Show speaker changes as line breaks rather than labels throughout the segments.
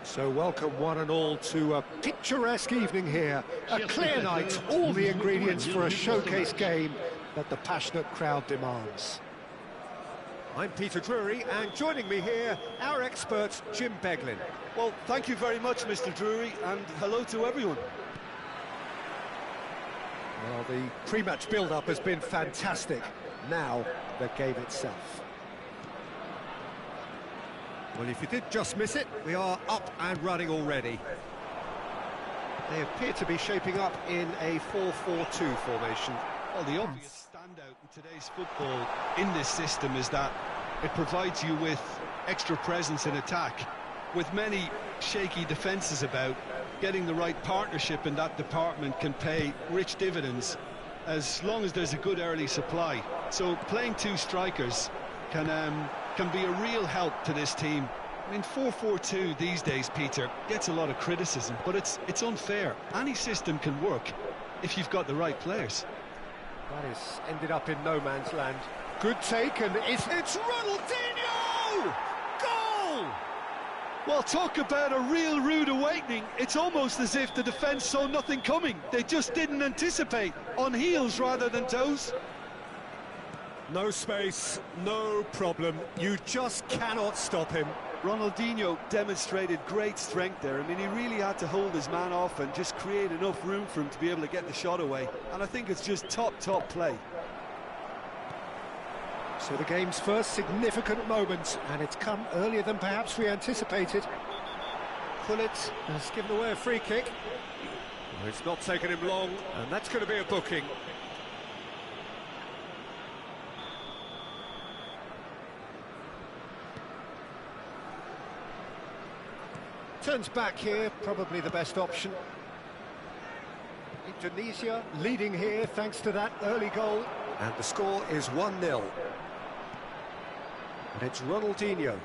So welcome one and all to a picturesque evening here. A clear night, all the ingredients for a showcase game that the passionate crowd demands. I'm Peter Drury, and joining me here, our expert, Jim Beglin.
Well, thank you very much, Mr. Drury, and hello to everyone.
Well, the pre-match build-up has been fantastic. Now, the game itself. Well, if you did just miss it, we are up and running already. They appear to be shaping up in a 4-4-2 formation.
Well, the obvious standout in today's football in this system is that it provides you with extra presence in attack. With many shaky defences about, getting the right partnership in that department can pay rich dividends as long as there's a good early supply. So playing two strikers can be a real help to this team. I mean, 4-4-2 these days, Peter, gets a lot of criticism, but it's unfair. Any system can work if you've got the right players.
That is ended up in no man's land. Good take, and it's Ronaldinho! Goal!
Well, talk about a real rude awakening. It's almost as if the defence saw nothing coming. They just didn't anticipate, on heels rather than toes.
No space, no problem. You just cannot stop him.
Ronaldinho demonstrated great strength there. I mean, he really had to hold his man off and just create enough room for him to be able to get the shot away. And I think it's just top play.
So the game's first significant moment, and it's come earlier than perhaps we anticipated. Gullit has given away a free kick. Well, it's not taken him long, and that's going to be a booking. Turns back here, probably the best option. Indonesia leading here thanks to that early goal. And the score is 1-0. And it's Ronaldinho.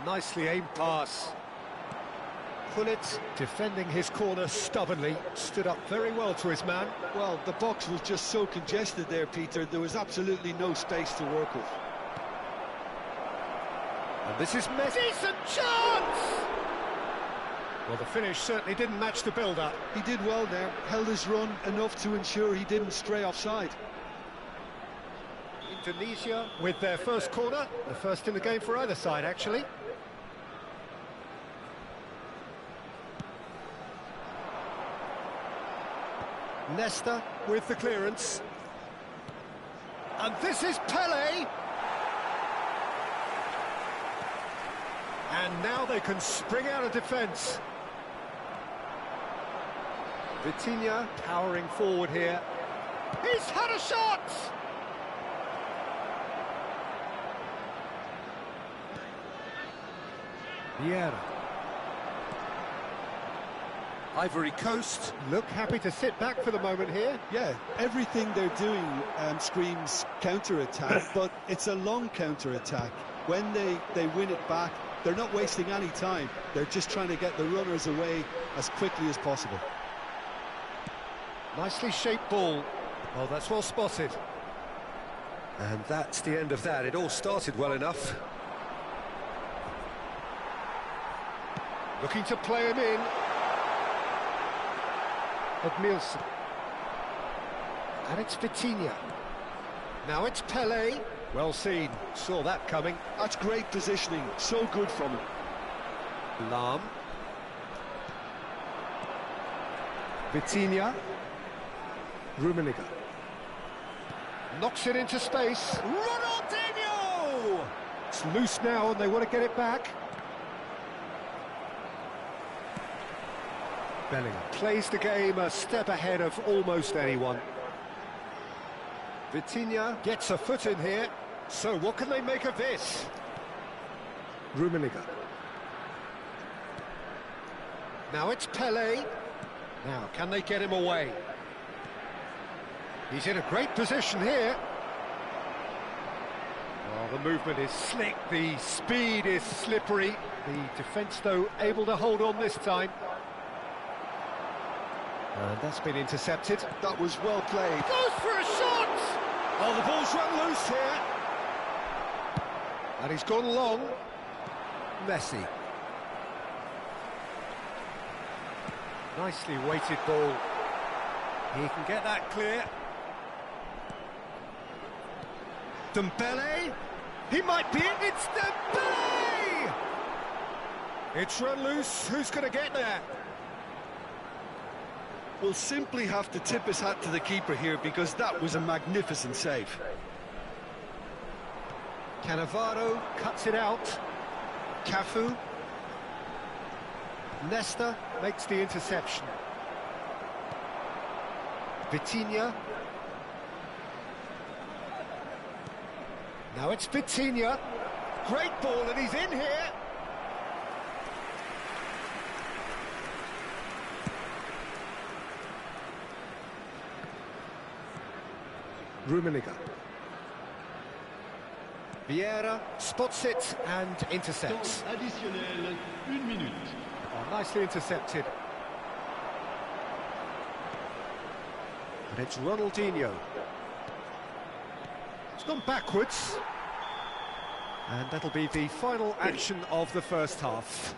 Nicely aimed pass. Gullit defending his corner stubbornly, stood up very well to his man.
Well, the box was just so congested there, Peter. There was absolutely no space to work with.
And this is Messi. Decent chance! Well, the finish certainly didn't match the build-up.
He did well there, held his run enough to ensure he didn't stray offside.
Indonesia with their first corner, the first in the game for either side, actually. Nesta with the clearance. And this is Pele. And now they can spring out of defence. Vitinha powering forward here. He's had a shot! Vieira. Ivory Coast look happy to sit back for the moment here.
Yeah, everything they're doing screams counter-attack, but it's a long counter-attack. When they win it back, they're not wasting any time. They're just trying to get the runners away as quickly as possible.
Nicely shaped ball. Oh, that's well spotted. And that's the end of that. It all started well enough. Looking to play him in. Edmilson. And it's Vitinha. Now it's Pelé. Well seen. Saw that coming.
That's great positioning. So good from him.
Lahm. Vitinha. Rummenigge. Knocks it into space. Ronaldinho! It's loose now and they want to get it back. Bellingham plays the game a step ahead of almost anyone. Vitinha gets a foot in here. So what can they make of this? Rummenigge. Now it's Pelé. Now, can they get him away? He's in a great position here. Well, the movement is slick, the speed is slippery. The defence, though, able to hold on this time. And that's been intercepted.
That was well played.
Goes for a shot! Oh, the ball's run loose here. And he's gone long. Messi. Nicely weighted ball. He can get that clear. Dembele. He might be it. It's Dembele! It's run loose. Who's going to get there?
Will simply have to tip his hat to the keeper here because that was a magnificent save.
Cannavaro cuts it out. Cafu. Nesta makes the interception. Vitinha. Now it's Vitinha. Great ball and he's in here. Rummenigge. Vieira spots it and intercepts.
Additionnel, 1 minute.
Oh, nicely intercepted. And it's Ronaldinho. It's gone backwards. And that'll be the final action of the first half.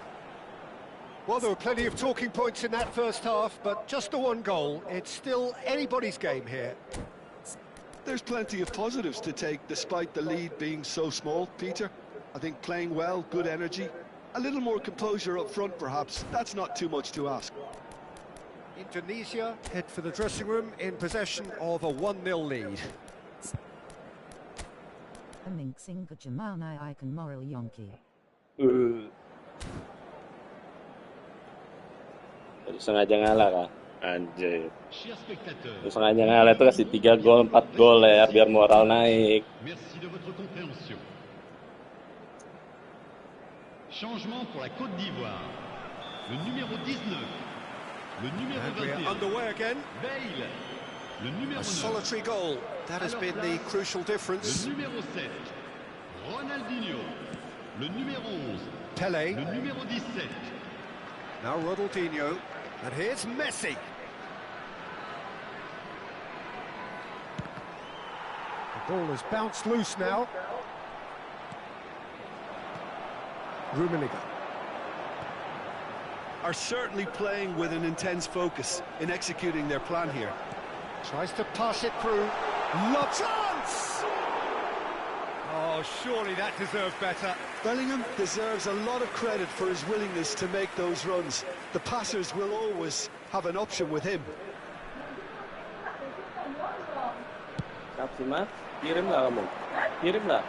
Well, there were plenty of talking points in that first half, but just the one goal. It's still anybody's game here.
There's plenty of positives to take despite the lead being so small, Peter. I think playing well, good energy, a little more composure up front perhaps. That's not too much to ask.
Indonesia head for the dressing room in possession of a 1-0 lead.
Minxing Gajamana Icon Moral Yonki.
Sengaja ngalah kah? Anjir.
Chers spectateurs,
Sengaja ngalah itu kasih 3 gol, 4 gol ya, biar moral naik.
merci de votre compréhension. Changement pour la Côte d'Ivoire. Le numéro 19, le numéro
And we're
21,
underway again.
Bale, le numéro
A
9,
solitary goal. That has been the crucial difference.
le numéro 7, Ronaldinho, le numéro 11,
Pelé.
le numéro 17,
Now Ronaldinho. And here's Messi. The ball has bounced loose now. Rummenigge.
Are certainly playing with an intense focus in executing their plan here.
Tries to pass it through. Chance! Oh, surely that deserved better.
Bellingham deserves a lot of credit for his willingness to make those runs. The passers will always have an option with him.
Kapsimas, kirimlah kamu. Kirimlah.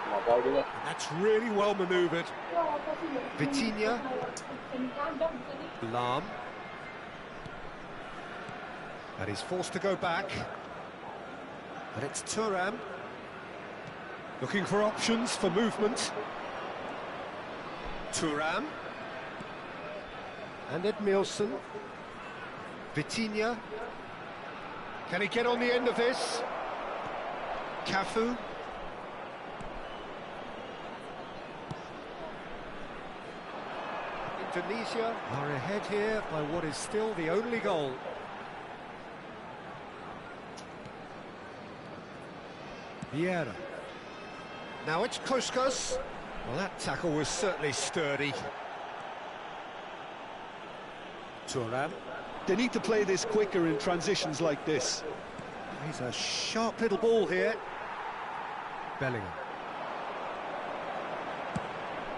Nggak tahu juga.
That's really well manoeuvred. Vitinha. Lahm. And he's forced to go back. And it's Thuram. Looking for options for movement. Thuram. And Edmilson. Vitinha. Can he get on the end of this? Cafu. Indonesia are ahead here by what is still the only goal. Vieira. Now it's Puskas. Well, that tackle was certainly sturdy. Turan.
They need to play this quicker in transitions like this.
He's a sharp little ball here. Bellingham.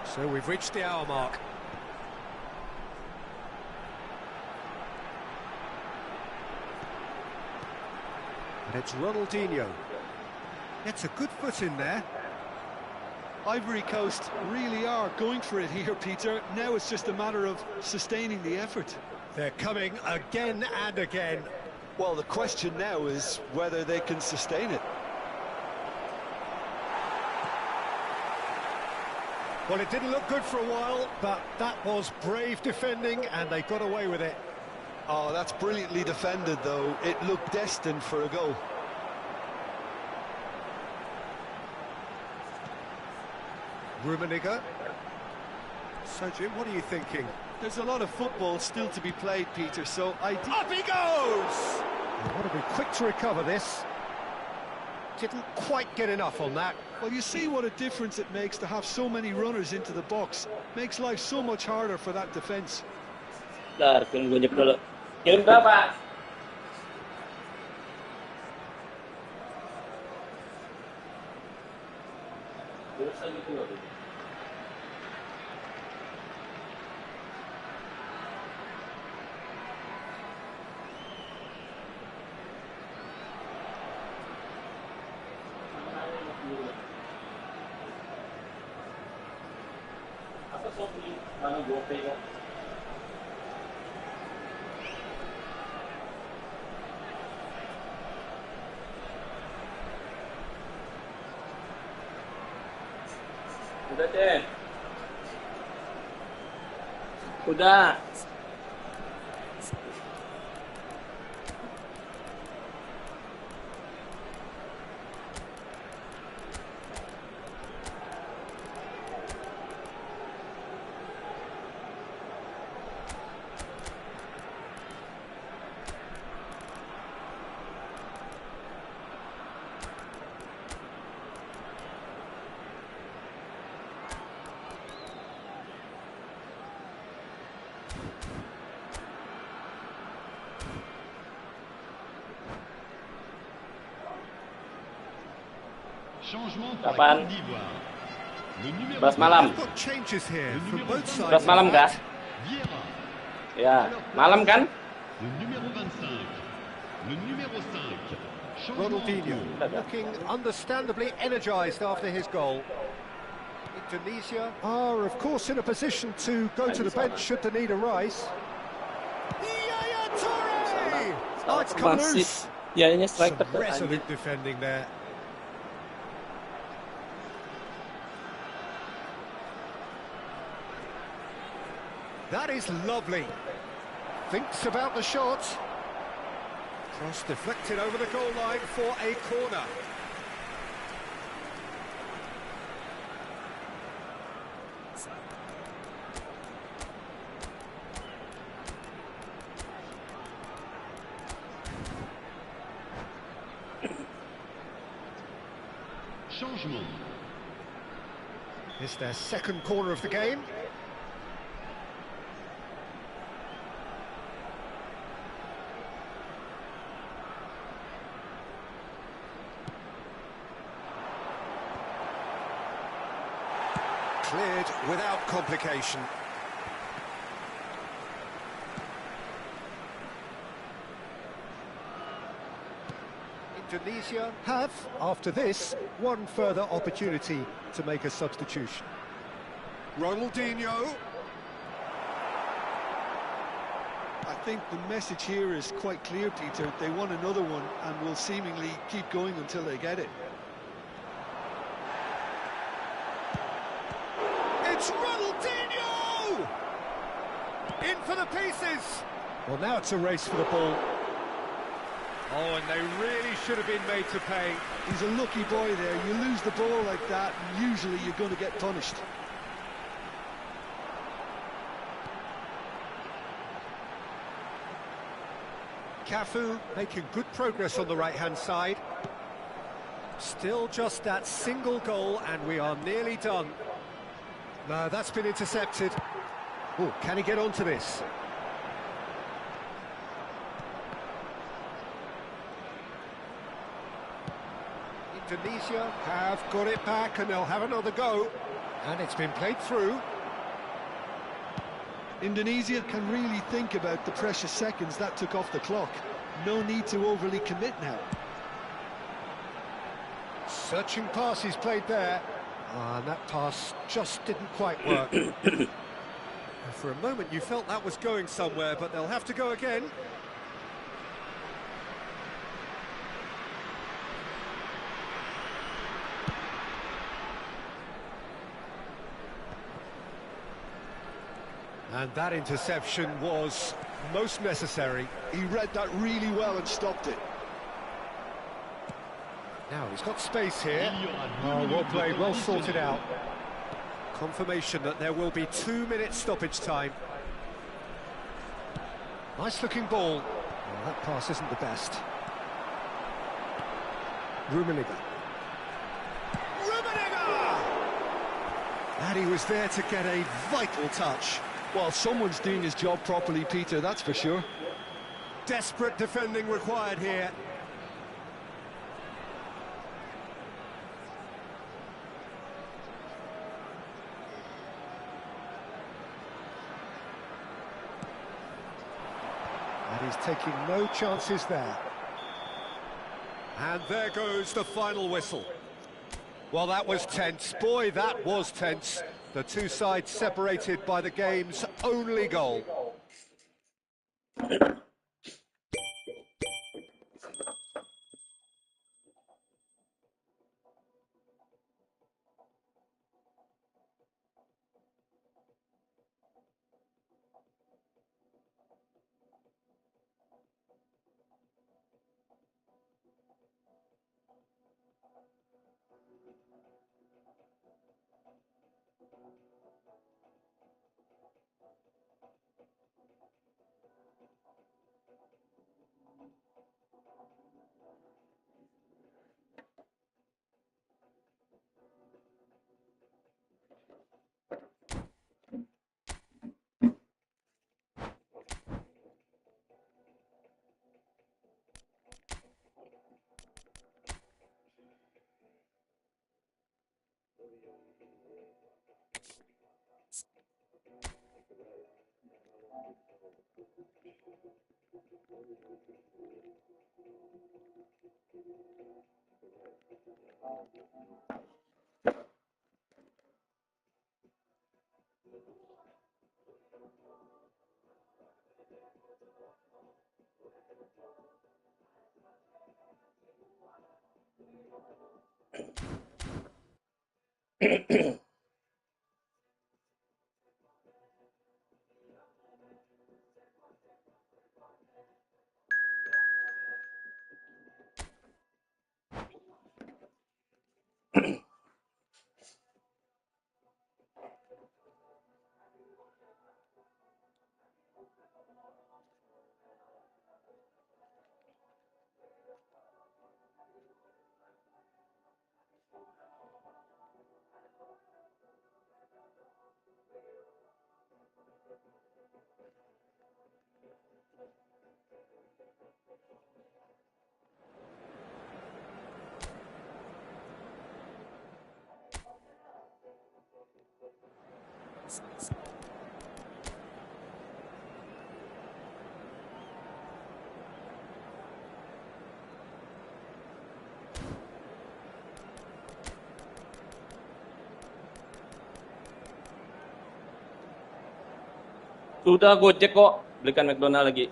So we've reached the hour mark. And it's Ronaldinho. Gets a good foot in there.
Ivory Coast really are going for it here, Peter. Now it's just a matter of sustaining the effort.
They're coming again and again.
Well, the question now is whether they can sustain it.
Well, it didn't look good for a while, but that was brave defending and they got away with it.
Oh, that's brilliantly defended, though. It looked destined for a goal.
Rummenigge. So, Jim, what are you thinking?
There's a lot of football still to be played, Peter, so
Up he goes! They want to be quick to recover this. Didn't quite get enough on that.
Well, you see what a difference it makes to have so many runners into the box. Makes life so much harder for that defence.
Dah, tunggu je dulu. Kirim berapa? Mana gua pegang? Udah deh. Udah.
Changement pour la
Kapan?
Côte d'Ivoire. Le numéro
11 malam.
They've got changes here from both
11
sides.
malam kah?
Vieira.
Ya, malam kan?
Le numéro 25. Le numéro 5. Changement en
Ronaldinho
cours.
looking understandably energised after his goal. Indonesia are, of course, in a position to go to the bench should the need arise. Yaya Toure! Oh, it's come
Masih.
loose.
Ya, ini
Some
striker tuh, anjing.
resolute defending there. That is lovely. Thinks about the shot. Cross deflected over the goal line for a corner.
Changement.
It's their second corner of the game. Cleared without complication. Indonesia have, after this, one further opportunity to make a substitution. Ronaldinho.
I think the message here is quite clear, Peter. They want another one and will seemingly keep going until they get it.
It's Ronaldinho! In for the pieces. Well, now it's a race for the ball. Oh, and they really should have been made to pay.
He's a lucky boy there. You lose the ball like that, and usually you're going to get punished.
Cafu making good progress on the right-hand side. Still just that single goal, and we are nearly done. No, that's been intercepted. Oh, can he get onto this? Indonesia have got it back, and they'll have another go. And it's been played through.
Indonesia can really think about the precious seconds that took off the clock. No need to overly commit now.
Searching pass he's played there. And that pass just didn't quite work. For a moment you felt that was going somewhere, but they'll have to go again. And that interception was most necessary.
He read that really well and stopped it.
Now he's got space here. Oh, well played, well sorted out. Confirmation that there will be 2 minutes stoppage time. Nice looking ball. Well, that pass isn't the best. Rummenigge. And he was there to get a vital touch.
Well, someone's doing his job properly, Peter, that's for sure.
Desperate defending required here. And he's taking no chances there. And there goes the final whistle. Well, that was tense. Boy, that was tense. The two sides separated by the game's only goal.
Sudah Gojek kok, belikan McDonald lagi.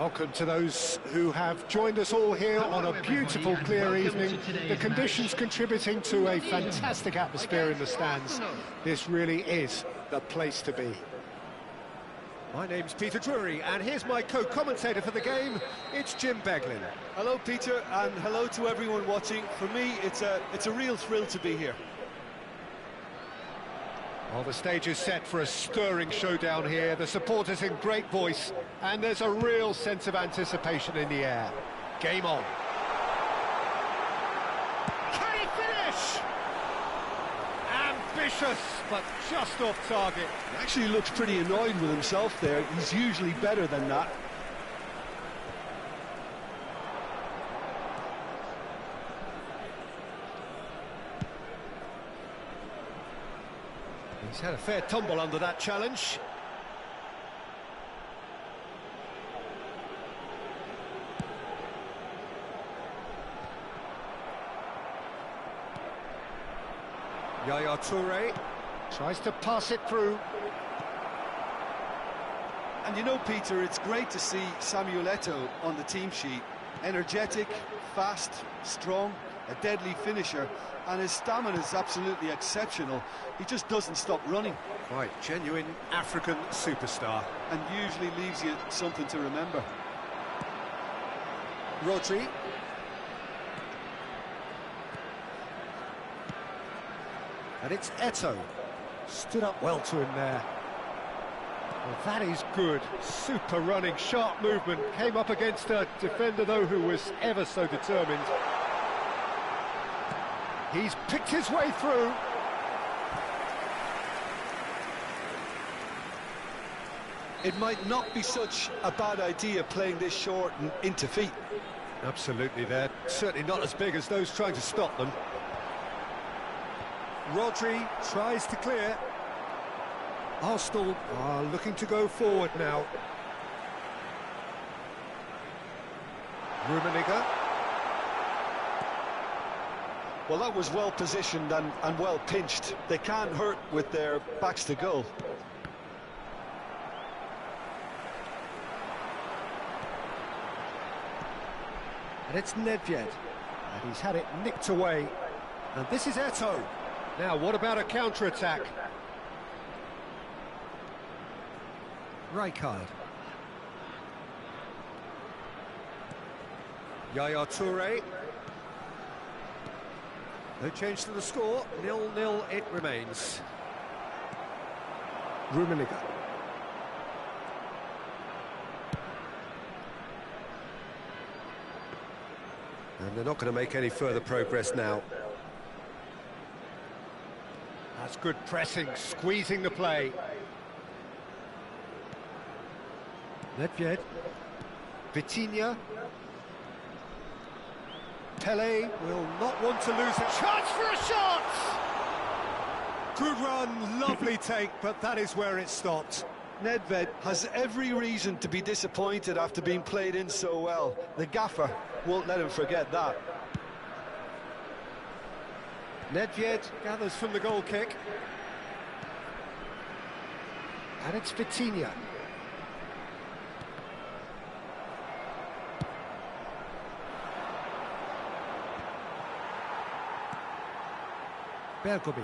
Welcome to those who have joined us all here on a beautiful, clear evening. The conditions contributing to a fantastic atmosphere in the stands. This really is the place to be. My name's Peter Drury, and here's my co-commentator for the game. It's Jim Beglin.
Hello, Peter, and hello to everyone watching. For me, it's a real thrill to be here.
Well, the stage is set for a stirring showdown here. The supporters in great voice, and there's a real sense of anticipation in the air. Game on. Can he finish? Ambitious, but just off target.
He actually looks pretty annoyed with himself there. He's usually better than that.
He's had a fair tumble under that challenge. Yaya Toure tries to pass it through.
And you know, Peter, it's great to see Samuel Eto'o on the team sheet. Energetic, fast, strong, a deadly finisher, and his stamina is absolutely exceptional. He just doesn't stop running.
Right, genuine African superstar.
And usually leaves you something to remember.
Rodri. And it's Eto'o. Stood up well to him there. Well, that is good. Super running, sharp movement. Came up against a defender, though, who was ever so determined. He's picked his way through.
It might not be such a bad idea playing this short and into feet.
Absolutely, they're certainly not as big as those trying to stop them. Rodri tries to clear. Arsenal are looking to go forward now. Rummenigge.
Well, that was well positioned and well pinched. They can't hurt with their backs to goal.
And it's Nedved. And he's had it nicked away. And this is Eto'o. Now, what about a counter-attack? Rijkaard. Yaya Toure. No change to the score, 0-0 it remains. Rummenigge. And they're not going to make any further progress now. That's good pressing, squeezing the play. Nedved. Vitinha. Pele will not want to lose a chance for a shot! Good run, lovely take, but that is where it stopped.
Nedved has every reason to be disappointed after being played in so well. The gaffer won't let him forget that.
Nedved gathers from the goal kick. And it's Vitinha. Bergomi.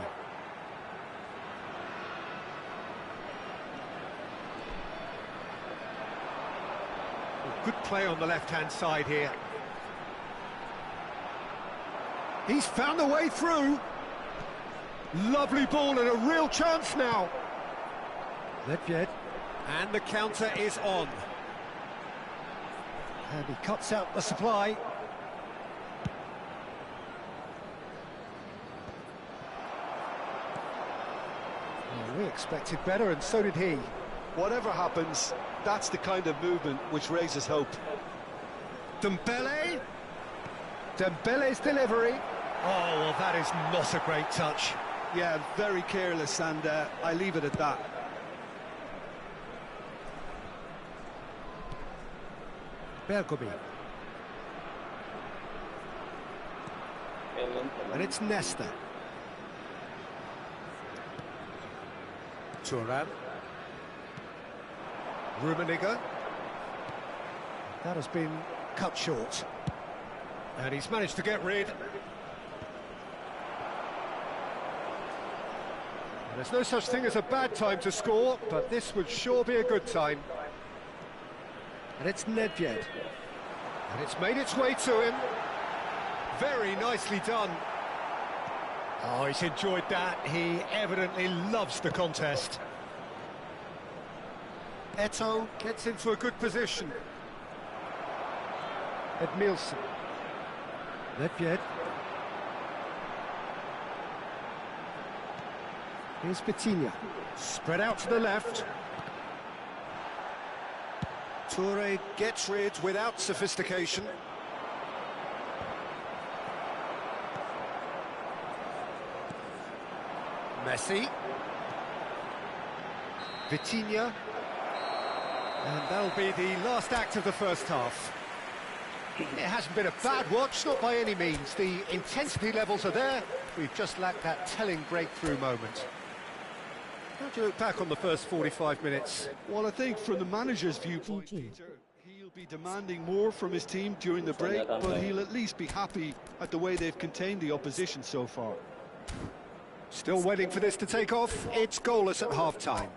Good play on the left-hand side here. He's found a way through. Lovely ball and a real chance now. Nedved. And the counter is on. And he cuts out the supply. Well, we expected better, and so did he.
Whatever happens, that's the kind of movement which raises hope.
Dembele. Dembele's delivery. Oh, well, that is not a great touch.
Yeah, very careless, and I leave it at that.
Bergomi. And it's Nesta. Thuram. Rummenigge. That has been cut short. And he's managed to get rid. There's no such thing as a bad time to score, but this would sure be a good time. And it's Nedved. And it's made its way to him. Very nicely done. Oh, he's enjoyed that. He evidently loves the contest. Eto'o gets into a good position. Edmilson. Nedved. Here's Vitinha. Spread out to the left. Toure gets rid without sophistication. Messi. Vitinha. And that'll be the last act of the first half. It hasn't been a bad watch, not by any means. The intensity levels are there. We've just lacked that telling breakthrough moment. How do you look back on the first 45 minutes?
Well, I think from the manager's viewpoint, Peter, he'll be demanding more from his team during the break, but he'll at least be happy at the way they've contained the opposition so far.
Still waiting for this to take off. It's goalless at half-time.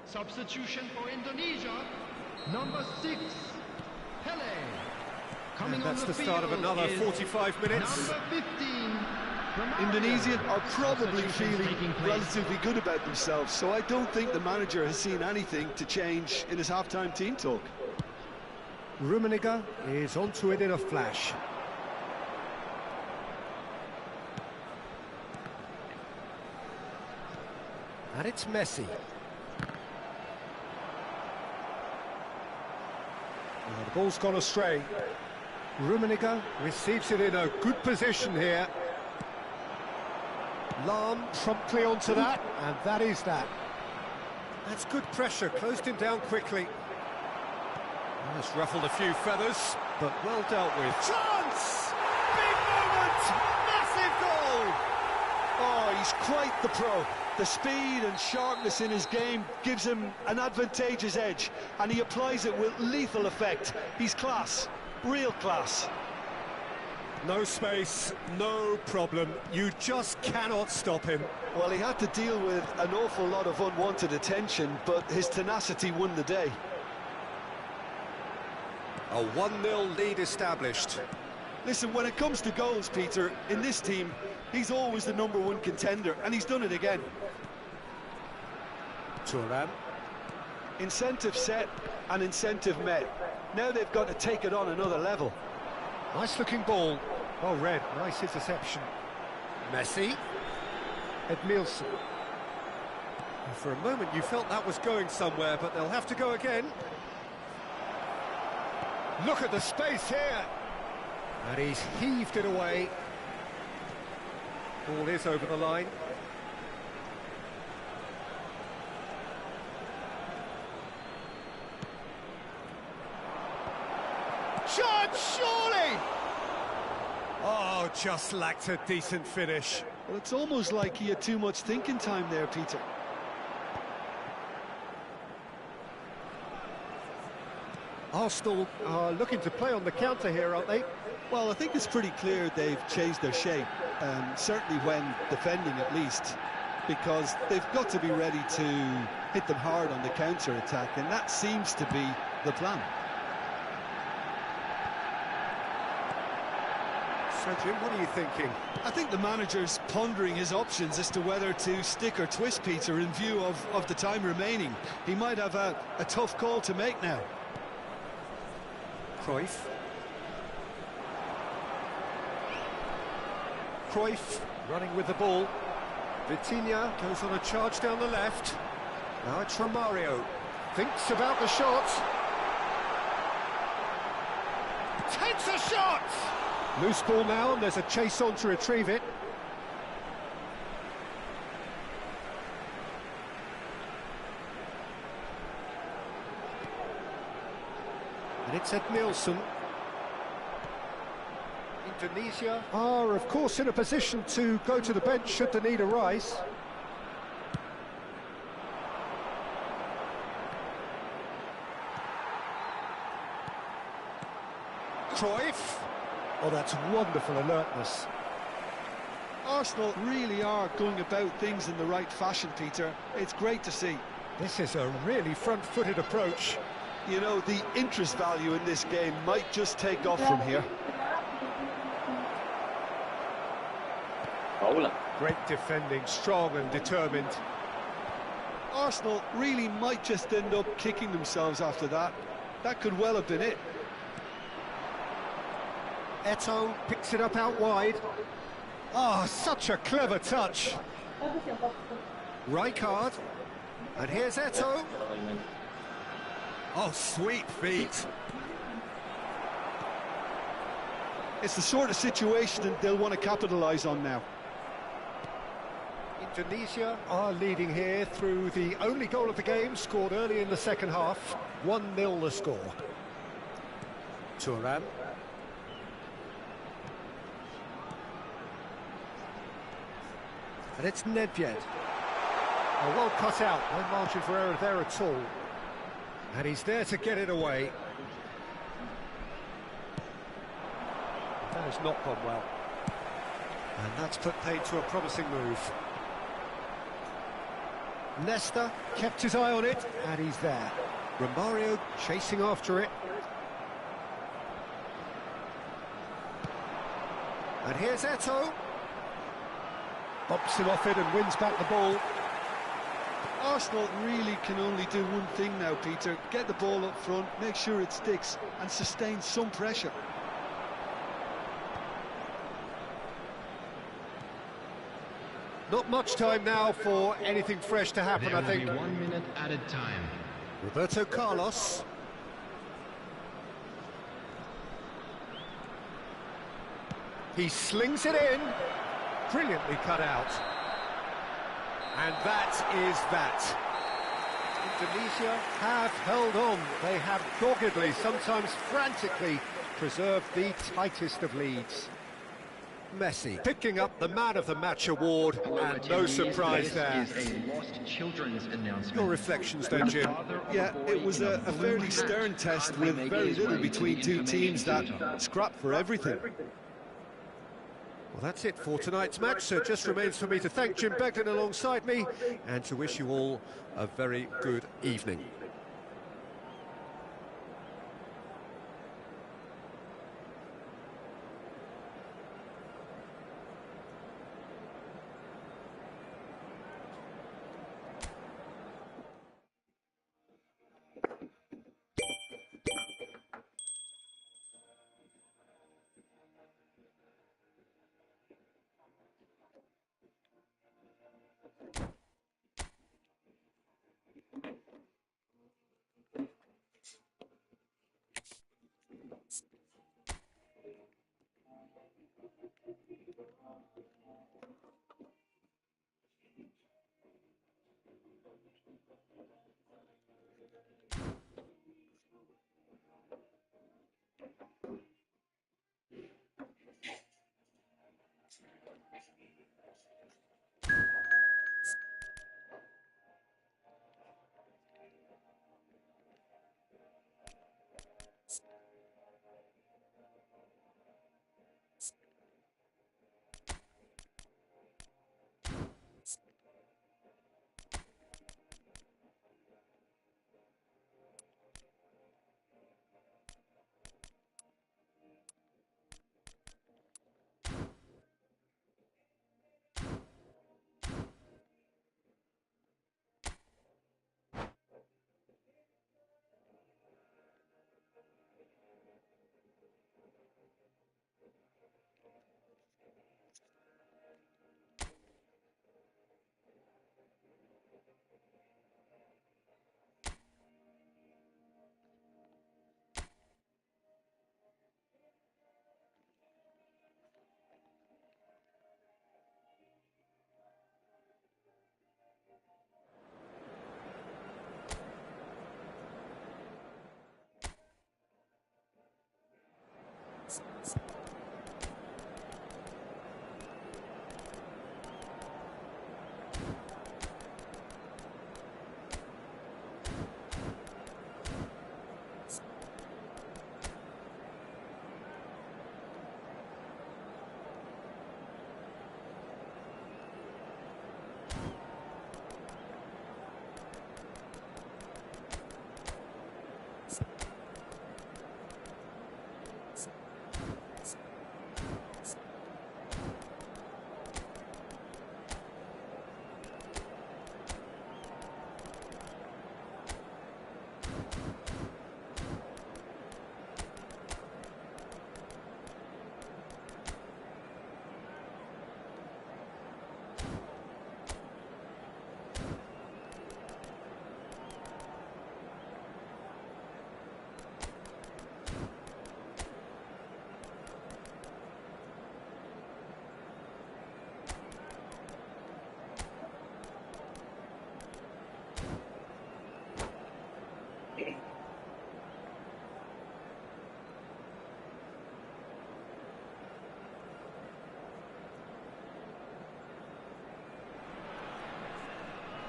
Substitution for Indonesia, number 6, Pele.
And that's the start of another 45 minutes.
Number 15.
Indonesia are probably feeling relatively good about themselves, so I don't think the manager has seen anything to change in his half-time team talk.
Rummenigge is onto it in a flash. And it's Messi. The ball's gone astray. Rummenigge receives it in a good position here. Lahm promptly onto that, and that is that. That's good pressure, closed him down quickly. That's ruffled a few feathers, but well dealt with. Chance! Big moment! Massive goal!
Oh, he's quite the pro. The speed and sharpness in his game gives him an advantageous edge, and he applies it with lethal effect. He's class, real class.
No space, no problem. You just cannot stop him.
Well, he had to deal with an awful lot of unwanted attention, but his tenacity won the day.
A 1-0 lead established.
Listen, when it comes to goals, Peter, in this team, he's always the #1 contender, and he's done it again.
Thuram.
Incentive set and incentive met. Now they've got to take it on another level.
Nice looking ball. Well read, nice interception. Messi. Edmilson. For a moment you felt that was going somewhere, but they'll have to go again. Look at the space here. And he's heaved it away. Ball is over the line. Shot, surely! Oh, just lacked a decent finish.
Well, it's almost like he had too much thinking time there, Peter.
Arsenal are looking to play on the counter here, aren't they?
Well, I think it's pretty clear they've changed their shape, certainly when defending at least, because they've got to be ready to hit them hard on the counter-attack, and that seems to be the plan.
So, Jim, what are you thinking?
I think the manager's pondering his options as to whether to stick or twist, Peter, in view of the time remaining. He might have a tough call to make now.
Cruyff. Cruyff running with the ball. Vitinha goes on a charge down the left. Now it's Romario. Thinks about the shot. Takes a shot! Loose ball now, and there's a chase on to retrieve it. And it's Ed Nielsen. Indonesia are, of course, in a position to go to the bench should the need arise. Cruyff. Oh, that's wonderful alertness.
Arsenal really are going about things in the right fashion, Peter. It's great to see.
This is a really front-footed approach.
You know, the interest value in this game might just take off from here.
Great defending, strong and determined.
Arsenal really might just end up kicking themselves after that. That could well have been it.
Eto'o picks it up out wide. Oh, such a clever touch. Rijkaard. And here's Eto'o. Oh, sweet feet.
It's the sort of situation that they'll want to capitalise on now.
Indonesia are leading here through the only goal of the game, scored early in the second half. 1-0 the score. Thuram. And it's Nedved. Oh, well cut out, no margin for error there at all. And he's there to get it away. That has not gone well. And that's put paid to a promising move. Nesta kept his eye on it, and he's there. Romario chasing after it. And here's Eto'o. Bumps him off it and wins back the ball.
Arsenal really can only do one thing now, Peter. Get the ball up front, make sure it sticks, and sustain some pressure.
Not much time now for anything fresh to happen,
There
I think.
will be 1 minute added time.
Roberto Carlos. He slings it in. Brilliantly cut out. And that is that. Indonesia have held on. They have doggedly, sometimes frantically, preserved the tightest of leads. Messi picking up the Man of the Match award, and no surprise there. Your reflections then, Jim?
Yeah, it was a fairly stern test with very little between two teams that scrapped for everything.
Well, that's it for tonight's match, so it just remains for me to thank Jim Beglin alongside me and to wish you all a very good evening.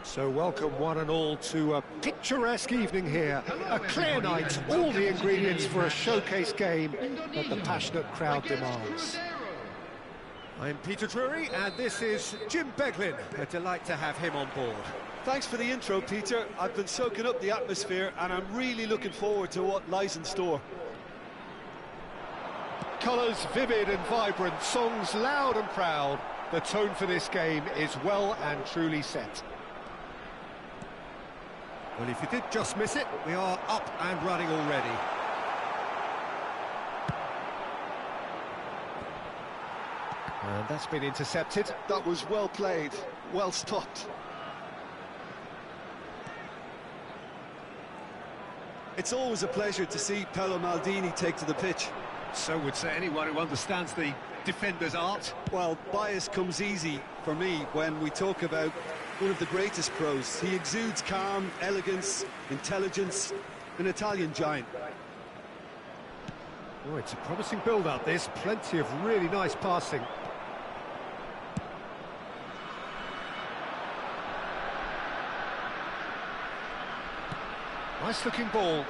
So welcome one and all to a picturesque evening here. A clear night, all the ingredients for a showcase game that the passionate crowd demands. I'm Peter Drury, and this is Jim Beglin. A delight to have him on board.
Thanks for the intro, Peter. I've been soaking up the atmosphere, and I'm really looking forward to what lies in store.
Colours vivid and vibrant, songs loud and proud. The tone for this game is well and truly set. Well, if you did just miss it, we are up and running already. And that's been intercepted.
That was well played, well stopped. It's always a pleasure to see Paolo Maldini take to the pitch.
So would say anyone who understands the defender's art.
Well, bias comes easy for me when we talk about one of the greatest pros. He exudes calm, elegance, intelligence, an Italian giant.
Oh, it's a promising build-up, this. Plenty of really nice passing. Nice-looking ball.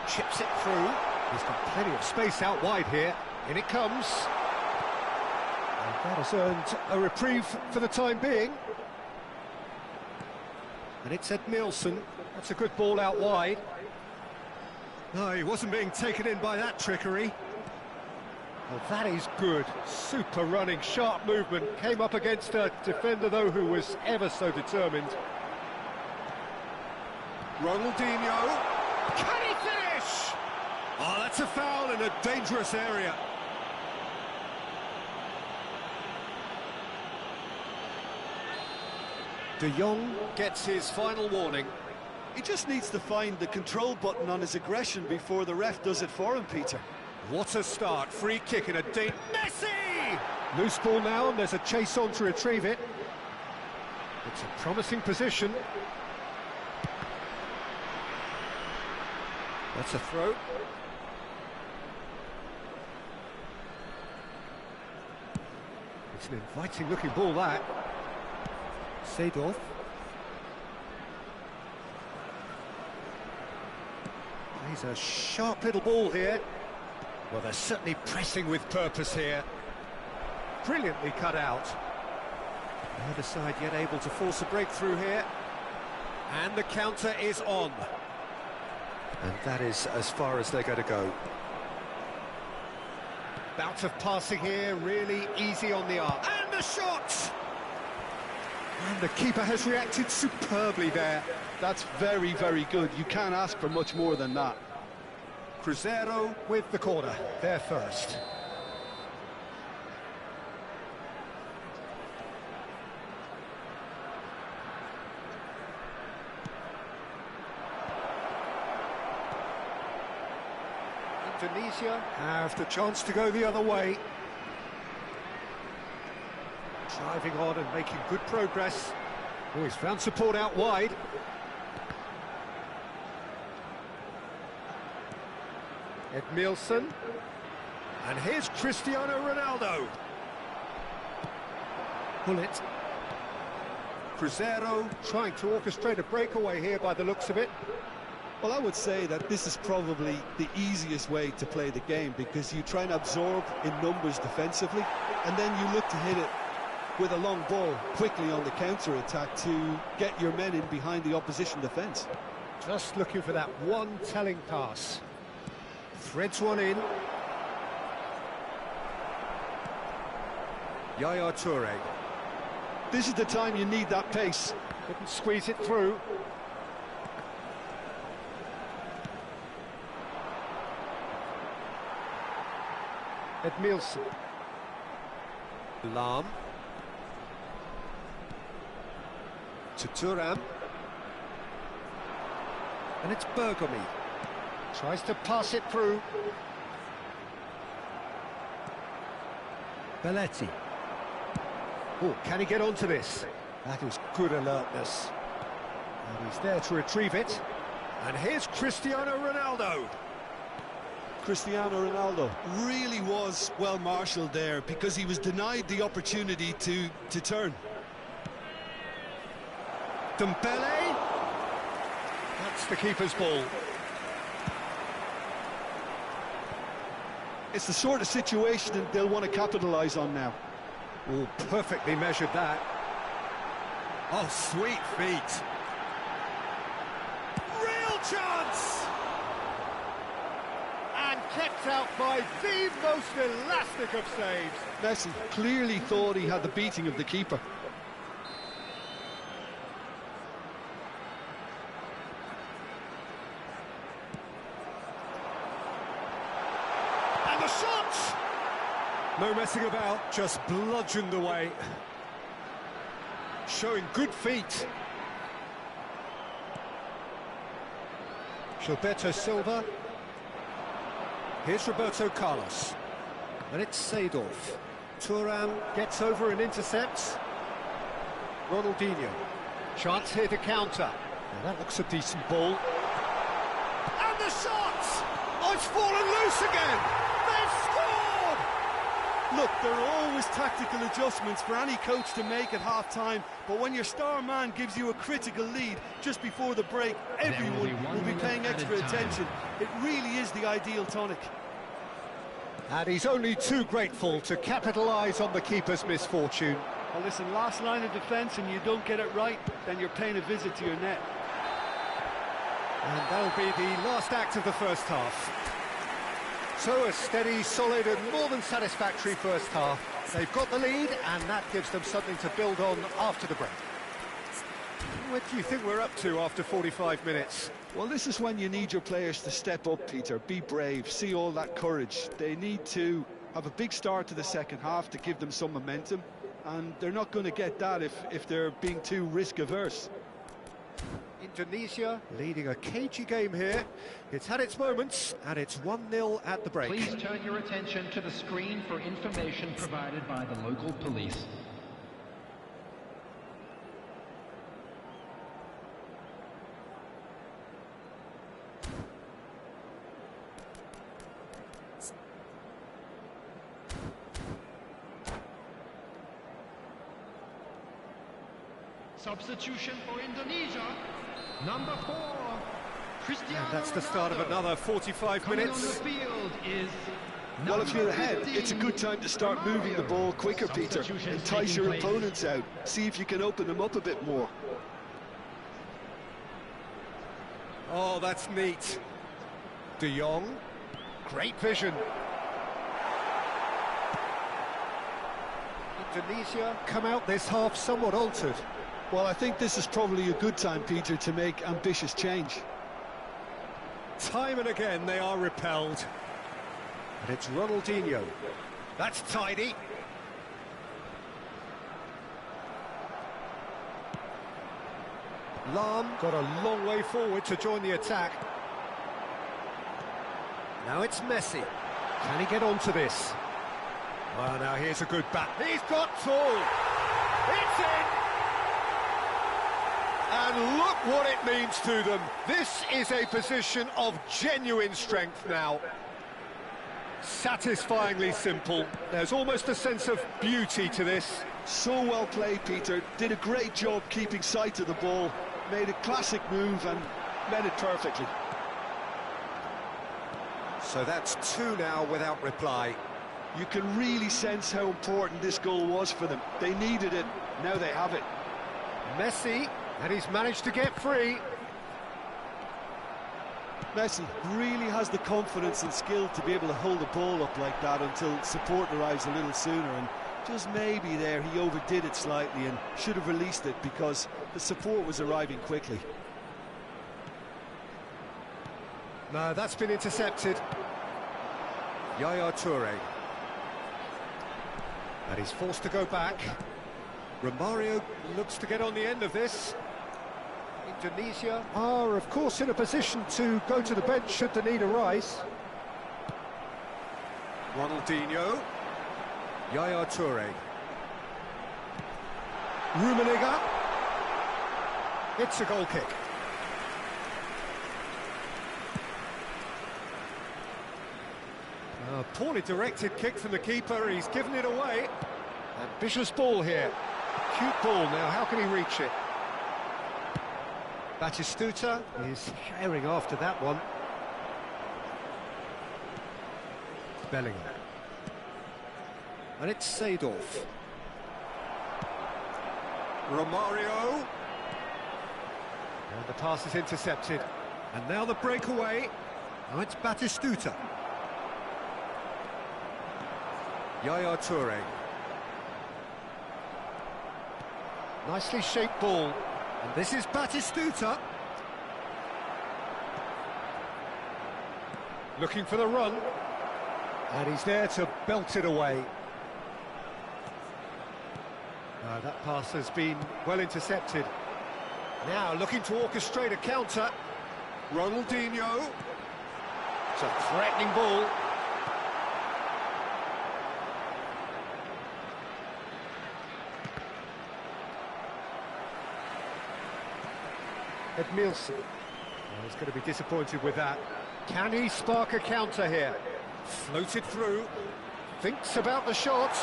Chips it through. He's got plenty of space out wide here. In it comes. And that has earned a reprieve for the time being. And it's Nielsen. That's a good ball out wide. No, he wasn't being taken in by that trickery. Well, that is good. Super running, sharp movement. Came up against a defender, though, who was ever so determined. Ronaldinho. Can he finish? Oh, that's a foul in a dangerous area. De Jong gets his final warning.
He just needs to find the control button on his aggression before the ref does it for him, Peter.
What a start. Free kick in a deep... Messi! Loose ball now, and there's a chase on to retrieve it. It's a promising position. That's a throw. It's an inviting-looking ball, that. Seedorf. He's a sharp little ball here. Well, they're certainly pressing with purpose here. Brilliantly cut out. The other side yet able to force a breakthrough here. And the counter is on. And that is as far as they're going to go. Bout of passing here, really easy on the arc. And the shot! And the keeper has reacted superbly there.
That's very, very good. You can't ask for much more than that.
Cruzeiro with the corner, there first. Indonesia have the chance to go the other way. Driving on and making good progress. Oh, he's found support out wide. Nielsen. And here's Cristiano Ronaldo. Pull it. Cruzeiro trying to orchestrate a breakaway here by the looks of it.
Well, I would say that this is probably the easiest way to play the game, because you try and absorb in numbers defensively, and then you look to hit it with a long ball quickly on the counter-attack to get your men in behind the opposition defence.
Just looking for that one telling pass. Threads one in. Yaya Toure.
This is the time you need that pace.
Couldn't squeeze it through. Nielsen. Lam. To Thuram. And it's Bergomi. Tries to pass it through. Belletti. Oh, can he get onto this? That is good alertness. And he's there to retrieve it. And here's Cristiano Ronaldo.
Cristiano Ronaldo really was well marshalled there, because he was denied the opportunity to turn.
Dembele. That's the keeper's ball.
It's the sort of situation that they'll want to capitalise on now.
Oh, perfectly measured that. Oh, sweet feet. Real chance! And kept out by the most elastic of saves.
Messi clearly thought he had the beating of the keeper.
And the shot! No messing about, just bludgeoned away. Showing good feet. Gilberto Silva. Here's Roberto Carlos. And it's Seedorf. Thuram gets over and intercepts. Ronaldinho. Chance here to counter. Now that looks a decent ball. And the shot! Oh, it's fallen loose again! They've scored!
Look, there are always tactical adjustments for any coach to make at half-time, but when your star man gives you a critical lead just before the break, everyone will be paying extra attention. It really is the ideal tonic.
And he's only too grateful to capitalise on the keeper's misfortune.
Well, listen, last line of defence and you don't get it right, then you're paying a visit to your net.
And that'll be the last act of the first half. So a steady, solid and more than satisfactory first half. They've got the lead and that gives them something to build on after the break. What do you think we're up to after 45 minutes?
Well, this is when you need your players to step up, Peter. Be brave, see all that courage. They need to have a big start to the second half to give them some momentum, and they're not going to get that if they're being too risk-averse.
Indonesia leading a cagey game here. It's had its moments, and it's 1-0 at the break.
Please turn your attention to the screen for information provided by the local police.
Substitution for Indonesia, number 4, Cristiano
And that's the start of another 45 minutes.
on the field is
Well, if you're ahead, it's a good time to start moving the ball quicker, Peter. Entice your opponents out. See if you can open them up a bit more.
Oh, that's neat. De Jong. Great vision. Indonesia come out this half somewhat altered.
Well, I think this is probably a good time, Peter, to make ambitious change.
Time and again they are repelled. And it's Ronaldinho. That's tidy. Lam got a long way forward to join the attack. Now it's Messi. Can he get onto this? Well, now here's a good bat. He's got tall. It's in. And look what it means to them. This is a position of genuine strength now. Satisfyingly simple. There's almost a sense of beauty to this.
So well played, Peter. Did a great job keeping sight of the ball. Made a classic move and met it perfectly.
So that's 2 now without reply.
You can really sense how important this goal was for them. They needed it. Now they have it.
Messi, and he's managed to get free.
Messi really has the confidence and skill to be able to hold the ball up like that until support arrives a little sooner, and just maybe there he overdid it slightly and should have released it because the support was arriving quickly.
No, that's been intercepted. Yaya Toure. And he's forced to go back. Romario looks to get on the end of this. Indonesia are, of course, in a position to go to the bench should the need arise. Ronaldinho. Yaya Toure. Rummenigge. It's a goal kick. A poorly directed kick from the keeper. He's given it away. Ambitious ball here. Cute ball now. How can he reach it? Batistuta is herring after that one. Bellingham. And it's Seedorf. Romario. And the pass is intercepted. And now the breakaway. Now it's Batistuta. Yaya Toure. Nicely shaped ball. And this is Batistuta. Looking for the run. And he's there to belt it away. That pass has been well intercepted. Now looking to orchestrate a counter. Ronaldinho. It's a threatening ball. Edmilson. He's going to be disappointed with that. Can he spark a counter here? Floated through. Thinks about the shot.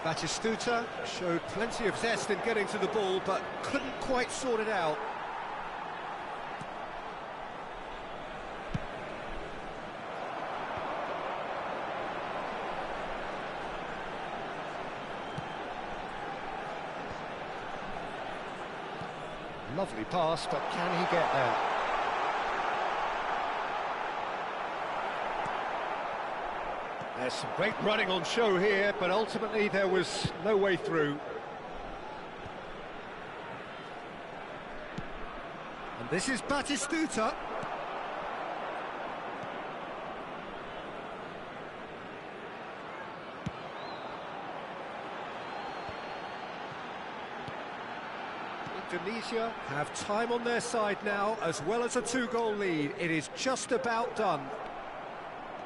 Batistuta showed plenty of zest in getting to the ball, but couldn't quite sort it out. Lovely pass, but can he get there? There's some great running on show here, but ultimately there was no way through. And this is Batistuta. Indonesia have time on their side now, as well as a two-goal lead. It is just about done.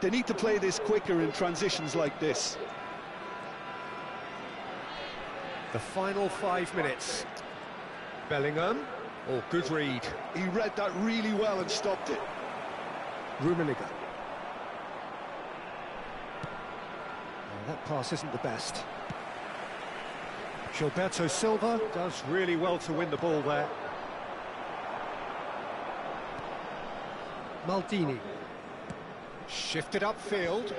They need to play this quicker in transitions like this.
The final 5 minutes. Bellingham. Oh, good read.
He read that really well and stopped it.
Rummenigge. Oh, that pass isn't the best. Gilberto Silva does really well to win the ball there. Maldini. Shifted upfield.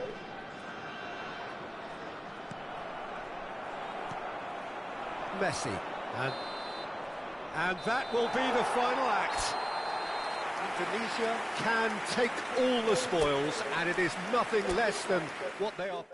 Messi. And that will be the final act. Indonesia can take all the spoils, and it is nothing less than what they are.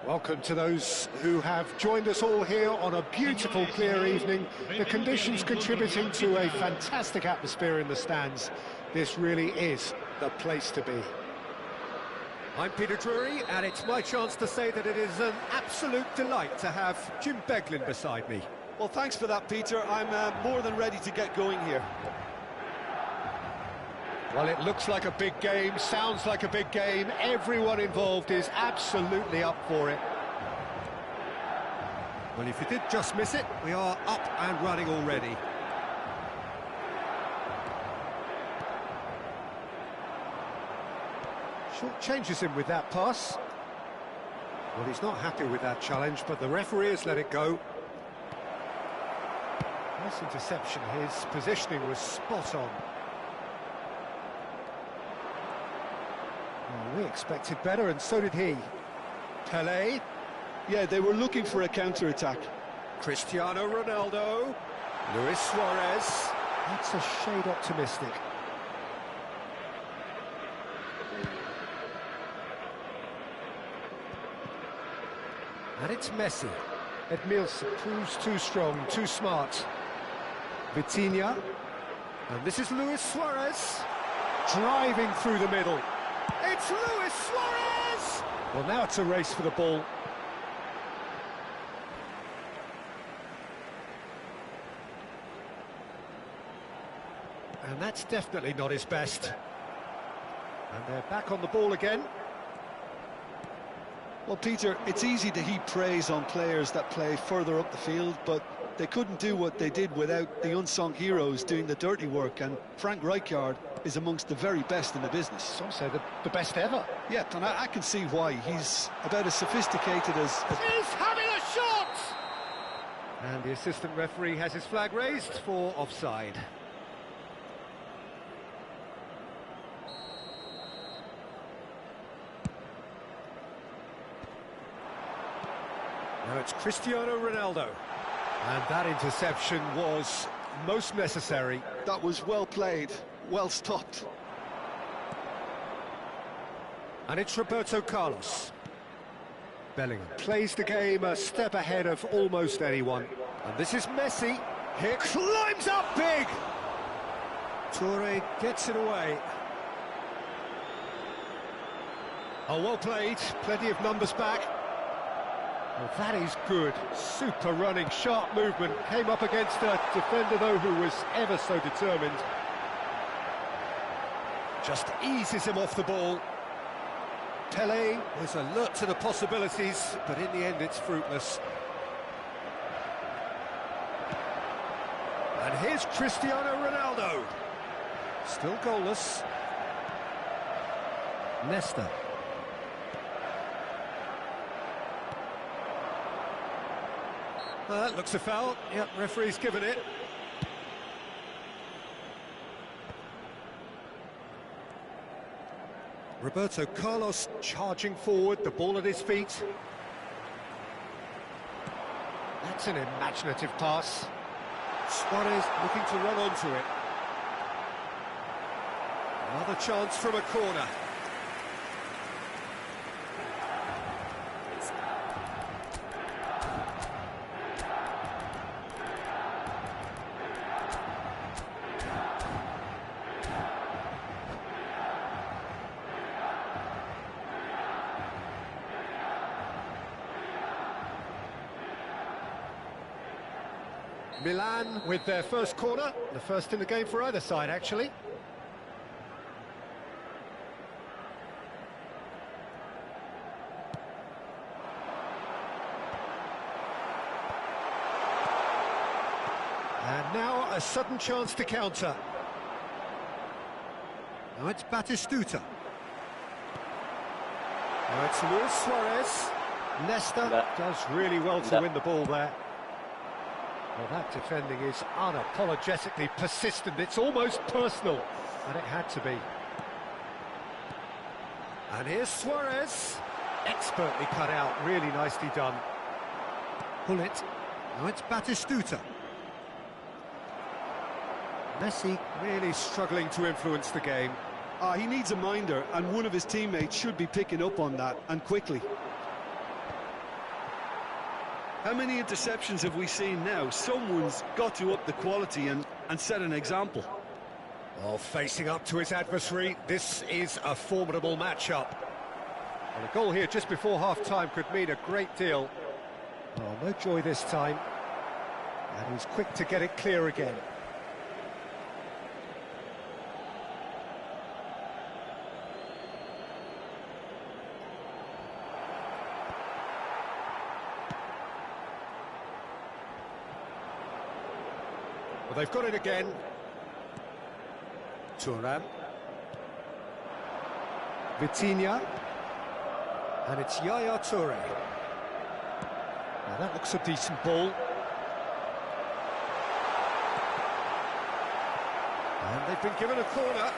Welcome to those who have joined us all here on a beautiful, clear evening. The conditions contributing to a fantastic atmosphere in the stands. This really is the place to be.
I'm Peter Drury, and it's my chance to say that it is an absolute delight to have Jim Beglin beside me.
Well, thanks for that, Peter. I'm more than ready to get going here.
Well, it looks like a big game, sounds like a big game. Everyone involved is absolutely up for it.
Well, if you did just miss it, we are up and running already.
Short changes him with that pass. Well, he's not happy with that challenge, but the referee has let it go. Nice interception. His positioning was spot on. Well, we expected better, and so did he. Pelé.
Yeah, they were looking for a counter-attack.
Cristiano Ronaldo. Luis Suarez.
That's a shade optimistic. And it's Messi. Edmilson proves too strong, too smart. Vitinha. And this is Luis Suarez. Driving through the middle. It's Luis Suarez! Well, now it's a race for the ball. And that's definitely not his best. And they're back on the ball again.
Well, Peter, it's easy to heap praise on players that play further up the field, but they couldn't do what they did without the unsung heroes doing the dirty work, and Frank Rijkaard is amongst the very best in the business.
Some say the best ever.
Yeah, and I can see why. He's about as sophisticated as...
He's having a shot! And the assistant referee has his flag raised for offside. Now it's Cristiano Ronaldo. And that interception was most necessary.
That was well played, well stopped.
And it's Roberto Carlos. Bellingham plays the game a step ahead of almost anyone. And this is Messi. Here climbs up big. Toure gets it away. Oh, well played. Plenty of numbers back. Well, that is good. Super running, sharp movement. Came up against a defender, though, who was ever so determined. Just eases him off the ball. Pelé is alert to the possibilities, but in the end it's fruitless. And here's Cristiano Ronaldo. Still goalless. Nesta. That looks a foul. Yep, referee's given it. Roberto Carlos charging forward, the ball at his feet. That's an imaginative pass. Suarez looking to run onto it. Another chance from a corner. Milan with their first corner, the first in the game for either side, actually. And now a sudden chance to counter. Now it's Batistuta. Now it's Luis Suarez. Nesta does really well to win the ball there. Well, that defending is unapologetically persistent. It's almost personal, and it had to be. And here's Suarez. Expertly cut out, really nicely done. Pull it. Now it's Batistuta. Messi really struggling to influence the game.
He needs a minder, and one of his teammates should be picking up on that, and quickly. How many interceptions have we seen now? Someone's got to up the quality and set an example.
Well, facing up to his adversary, this is a formidable matchup. And a goal here just before half-time could mean a great deal. Oh, no joy this time. And he's quick to get it clear again. Well, they've got it again. Thuram. Vitinha. And it's Yaya Toure. Now that looks a decent ball. And they've been given a corner.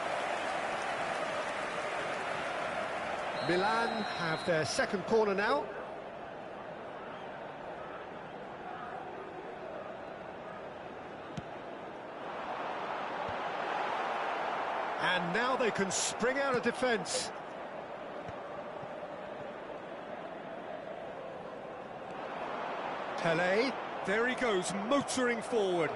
Milan have their second corner now. And now they can spring out of defence. Pelé, there he goes, motoring forward.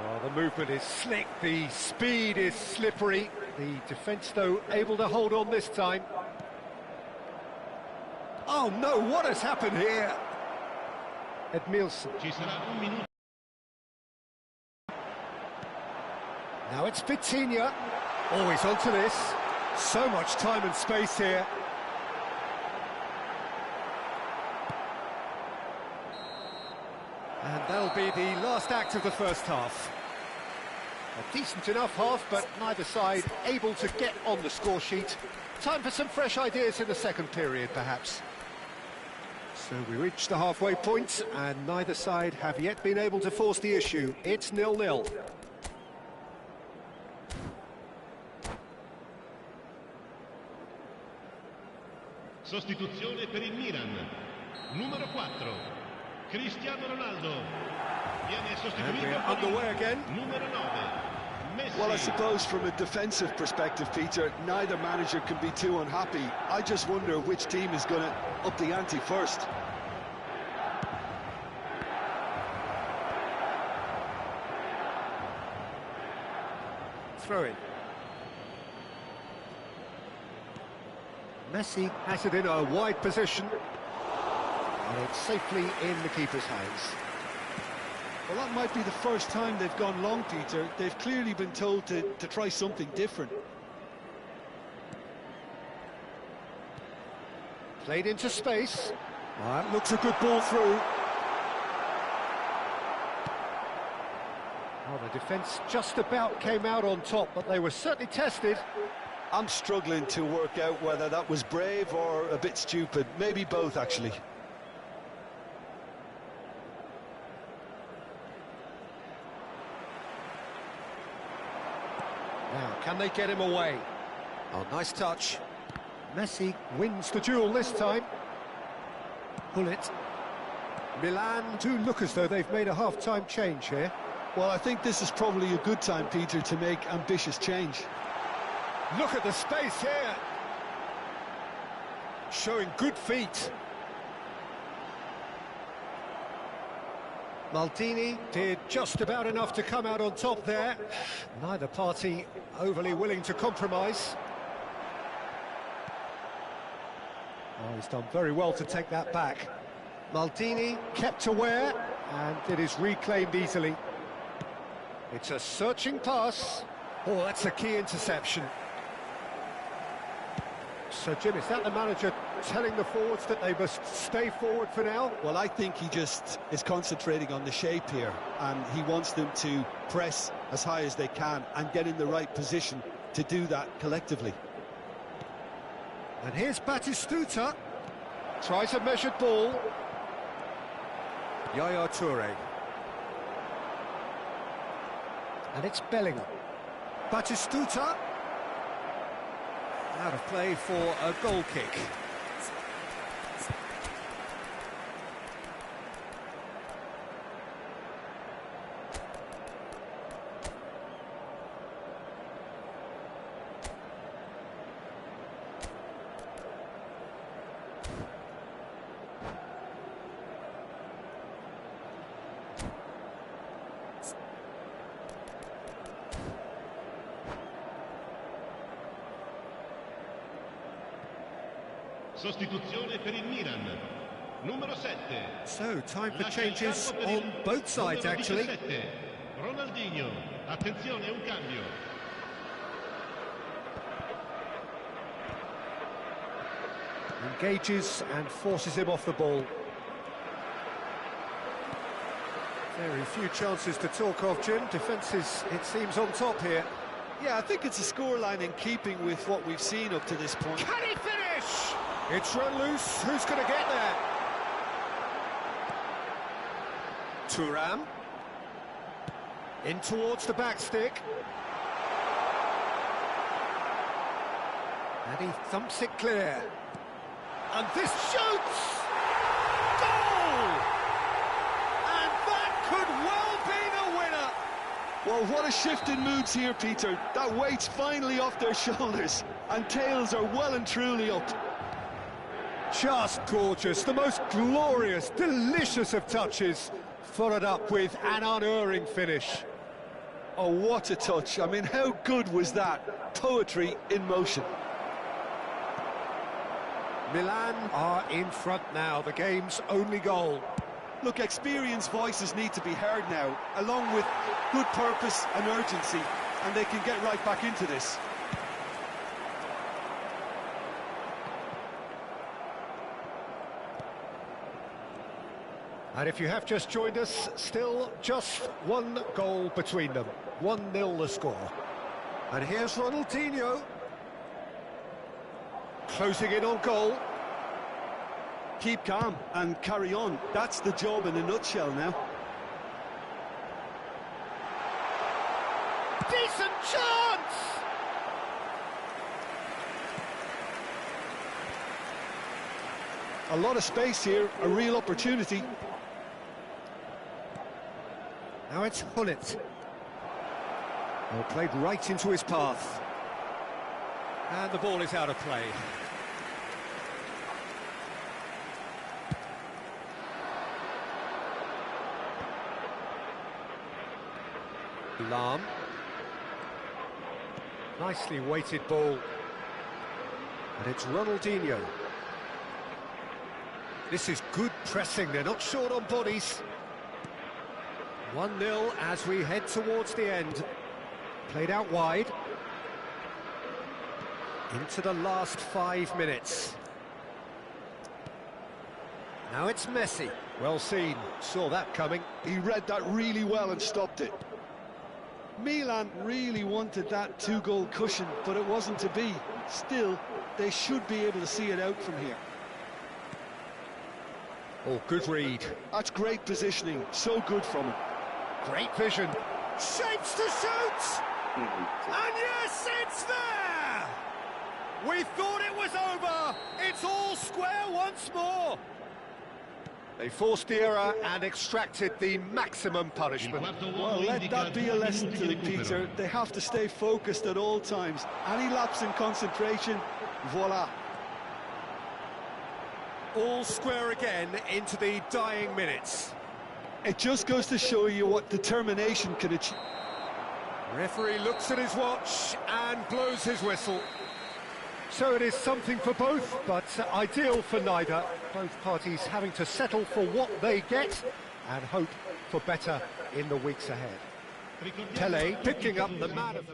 Well, the movement is slick, the speed is slippery. The defence, though, able to hold on this time. Oh no, what has happened here? Edmilson. Now it's Vitinha. Oh, he's onto this. So much time and space here. And that'll be the last act of the first half. A decent enough half, but neither side able to get on the score sheet. Time for some fresh ideas in the second period, perhaps. So we reach the halfway point, and neither side have yet been able to force the issue. It's 0-0.
Sostituzione per il Milan. Numero 4. Cristiano Ronaldo. Viene sostituito
underway again.
Numero 9. Messi.
Well, I suppose from a defensive perspective, Peter, neither manager can be too unhappy. I just wonder which team is going to up the ante first.
Throw in. Messi has it in a wide position, and it's safely in the keeper's hands.
Well, that might be the first time they've gone long, Peter. They've clearly been told to try something different.
Played into space. That looks a good ball through. Well, the defence just about came out on top, but they were certainly tested.
I'm struggling to work out whether that was brave or a bit stupid. Maybe both, actually.
Now, can they get him away? Oh, nice touch. Messi wins the duel this time. Pull it. Milan do look as though they've made a half-time change here.
Well, I think this is probably a good time, Peter, to make ambitious change.
Look at the space here. Showing good feet. Maldini did just about enough to come out on top there. Neither party overly willing to compromise. Oh, he's done very well to take that back. Maldini kept aware, and it is reclaimed easily. It's a searching pass. Oh, that's a key interception. So, Jim, is that the manager telling the forwards that they must stay forward for now?
Well, I think he just is concentrating on the shape here, and he wants them to press as high as they can and get in the right position to do that collectively.
And here's Batistuta. Tries a measured ball. Yaya Toure. And it's Bellingham. Batistuta. Out of play for a goal kick.
Sostituzione per il Milan. Numero 7.
So, time for
Lascia il
changes
campo per
on
il
both sides,
numero
actually.
17. Ronaldinho. Attenzione, un cambio.
Engages and forces him off the ball. Very few chances to talk of, Jim. Defence is, it seems, on top here.
Yeah, I think it's a scoreline in keeping with what we've seen up to this point.
Can he finish? It's run loose. Who's going to get there? Thuram. In towards the back stick. And he thumps it clear. And this shoots! Goal! And that could well be the winner!
Well, what a shift in moods here, Peter. That weight's finally off their shoulders, and tails are well and truly up.
Just gorgeous, the most glorious, delicious of touches, followed up with an unerring finish.
Oh, what a touch. I mean, how good was that? Poetry in motion.
Milan are in front now, the game's only goal.
Look, experienced voices need to be heard now, along with good purpose and urgency, and they can get right back into this.
And if you have just joined us, still just one goal between them. 1-0 the score. And here's Ronaldinho. Closing in on goal.
Keep calm and carry on. That's the job in a nutshell now.
Decent chance!
A lot of space here, a real opportunity.
Now it's Hullet. Well, played right into his path. And the ball is out of play. Lahm. Nicely weighted ball. And it's Ronaldinho. This is good pressing, they're not short on bodies. 1-0 as we head towards the end. Played out wide. Into the last 5 minutes. Now it's Messi. Well seen, saw that coming.
He read that really well and stopped it. Milan really wanted that two-goal cushion, but it wasn't to be. Still, they should be able to see it out from here.
Oh, good read.
That's great positioning, so good from him.
Great vision. Shapes to shoot! And yes, it's there! We thought it was over. It's all square once more. They forced the error and extracted the maximum punishment.
Well, let that be a lesson to them, Peter. They have to stay focused at all times. Any lapse in concentration, voila.
All square again into the dying minutes.
It just goes to show you what determination can achieve.
Referee looks at his watch and blows his whistle. So it is something for both, but ideal for neither. Both parties having to settle for what they get and hope for better in the weeks ahead. Pele picking up the man of the...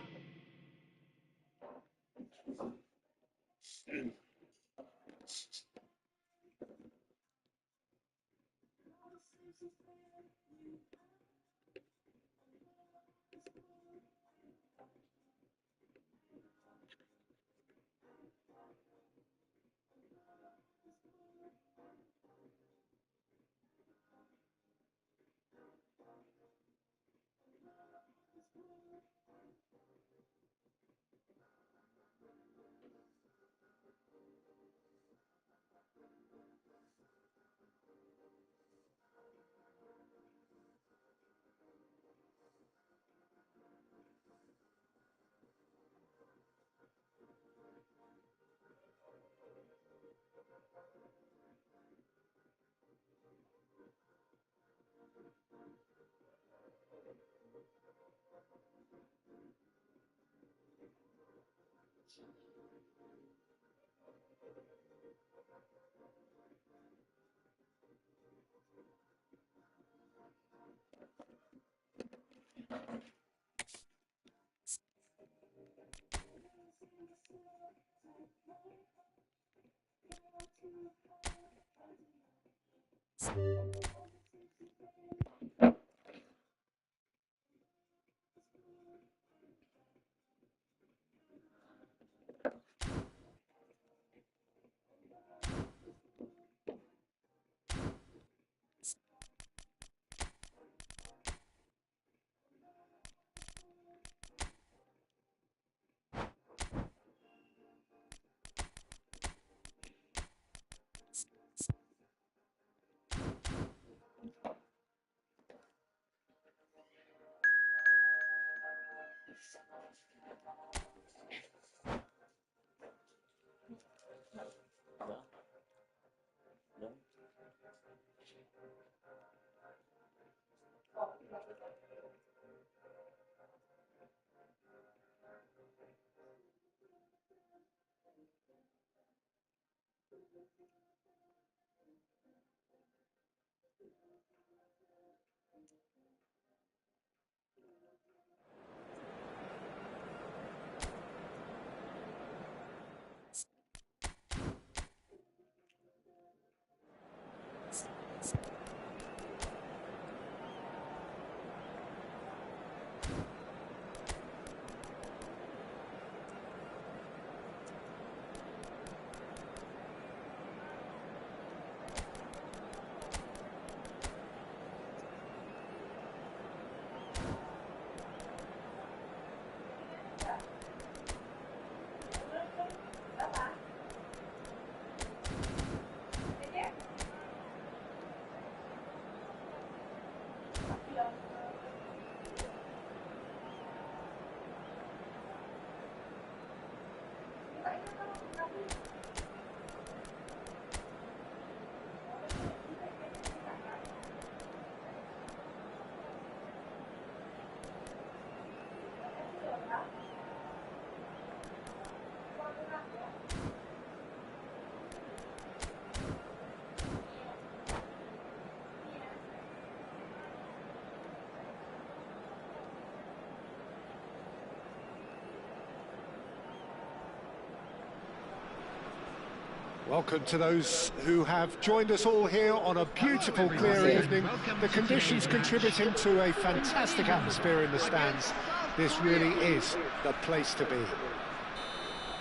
Welcome to those who have joined us all here on a beautiful, clear evening. The conditions contributing to a fantastic atmosphere in the stands. This really is the place to be.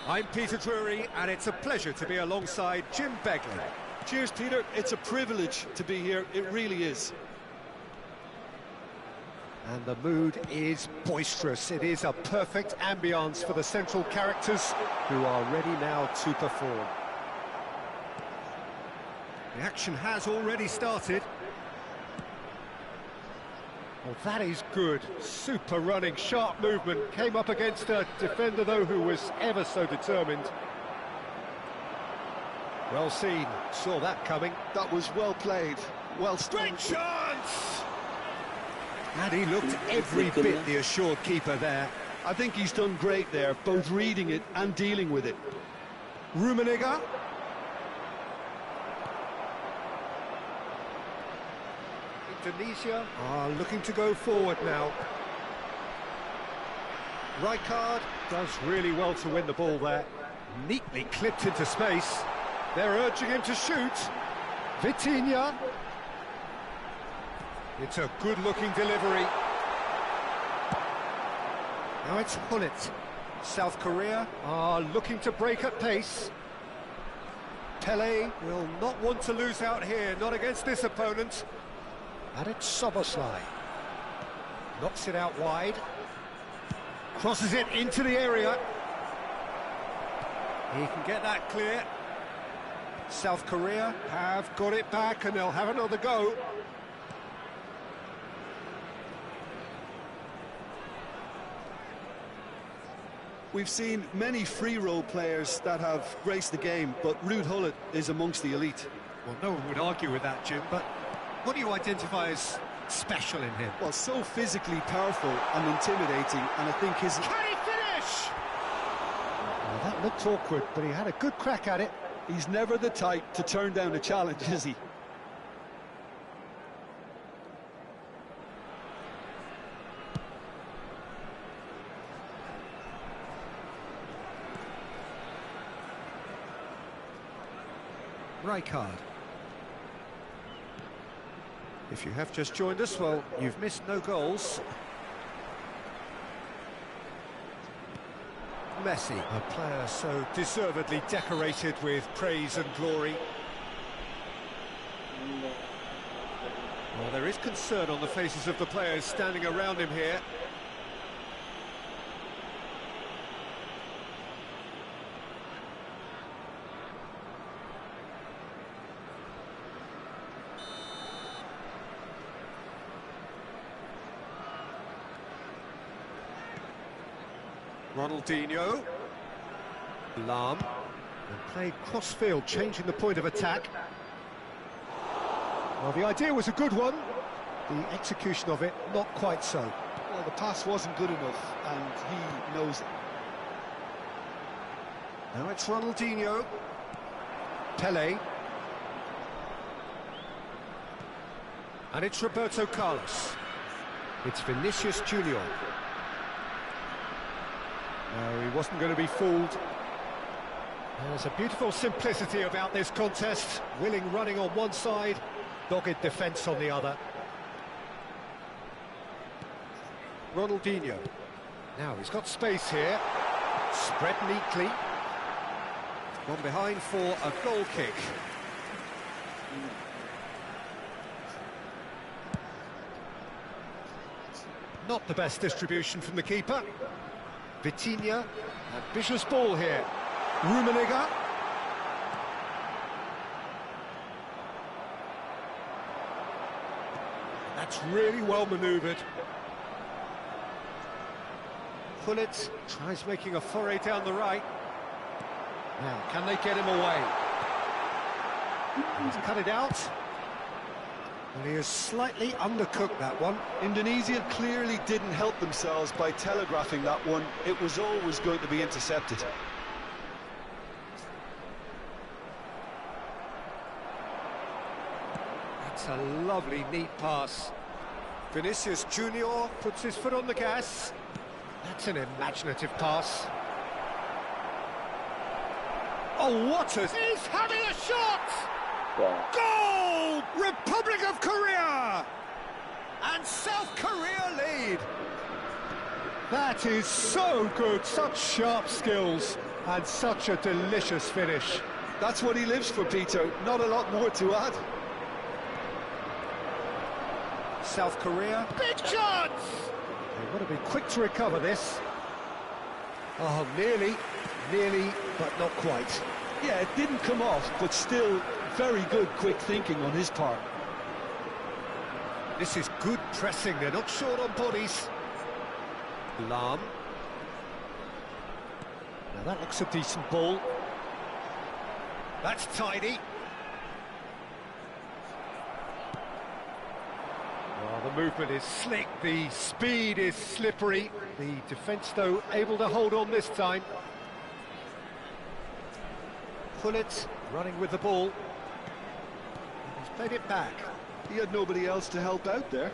I'm Peter Drury, and it's a pleasure to be alongside Jim Begley.
Cheers, Peter. It's a privilege to be here. It really is.
And the mood is boisterous. It is a perfect ambience for the central characters who are ready now to perform.
The action has already started.
Well, that is good. Super running, sharp movement. Came up against a defender, though, who was ever so determined. Well seen. Saw that coming.
That was well played. Well
Great
struck.
chance! And he looked every bit the assured keeper there.
I think he's done great there, both reading it and dealing with it.
Rummenigge.
Indonesia are looking to go forward now. Rijkaard does really well to win the ball there. Neatly clipped into space. They're urging him to shoot. Vitinha. It's a good-looking delivery. Now it's Hullet. South Korea are looking to break at pace. Pele will not want to lose out here, not against this opponent. And it's Soboslai. Knocks it out wide. Crosses it into the area. He can get that clear. South Korea have got it back and they'll have another go.
We've seen many free role players that have graced the game, but Ruud Gullit is amongst the elite.
Well, no one would argue with that, Jim, but what do you identify as special in him?
Well, so physically powerful and intimidating, and I think his...
Can he finish? Well, that looked awkward, but he had a good crack at it.
He's never the type to turn down a challenge, is he?
Rijkaard. If you have just joined us, well, you've missed no goals. Messi, a player so deservedly decorated with praise and glory. Well, there is concern on the faces of the players standing around him here. Ronaldinho. Lam. And played cross-field, changing the point of attack. Well, the idea was a good one. The execution of it, not quite so.
Well, the pass wasn't good enough, and he knows it.
Now it's Ronaldinho. Pele. And it's Roberto Carlos. It's Vinicius Junior. No, he wasn't going to be fooled. There's a beautiful simplicity about this contest. Willing running on one side, dogged defence on the other. Ronaldinho. Now he's got space here. Spread neatly. Gone behind for a goal kick. Not the best distribution from the keeper. Vitinha, ambitious ball here. Rummenigge. That's really well manoeuvred. Pullet tries making a foray down the right. Now, can they get him away? He's cut it out. And he has slightly undercooked that one.
Indonesia clearly didn't help themselves by telegraphing that one. It was always going to be intercepted.
That's a lovely, neat pass. Vinicius Junior puts his foot on the gas. That's an imaginative pass. Oh, what a... He's having a shot!
Wow.
Goal! Republic of Korea! And South Korea lead! That is so good, such sharp skills, and such a delicious finish.
That's what he lives for, Peter. Not a lot more to add.
South Korea, big chance! They've got to be quick to recover this. Oh, nearly, but not quite.
Yeah, it didn't come off, but still very good quick thinking on his part.
This is good pressing, they're not short on bodies. Lam. Now that looks a decent ball. That's tidy. Oh, the movement is slick, the speed is slippery. The defence, though, able to hold on this time. Pullet running with the ball. He's played it back.
He had nobody else to help out there.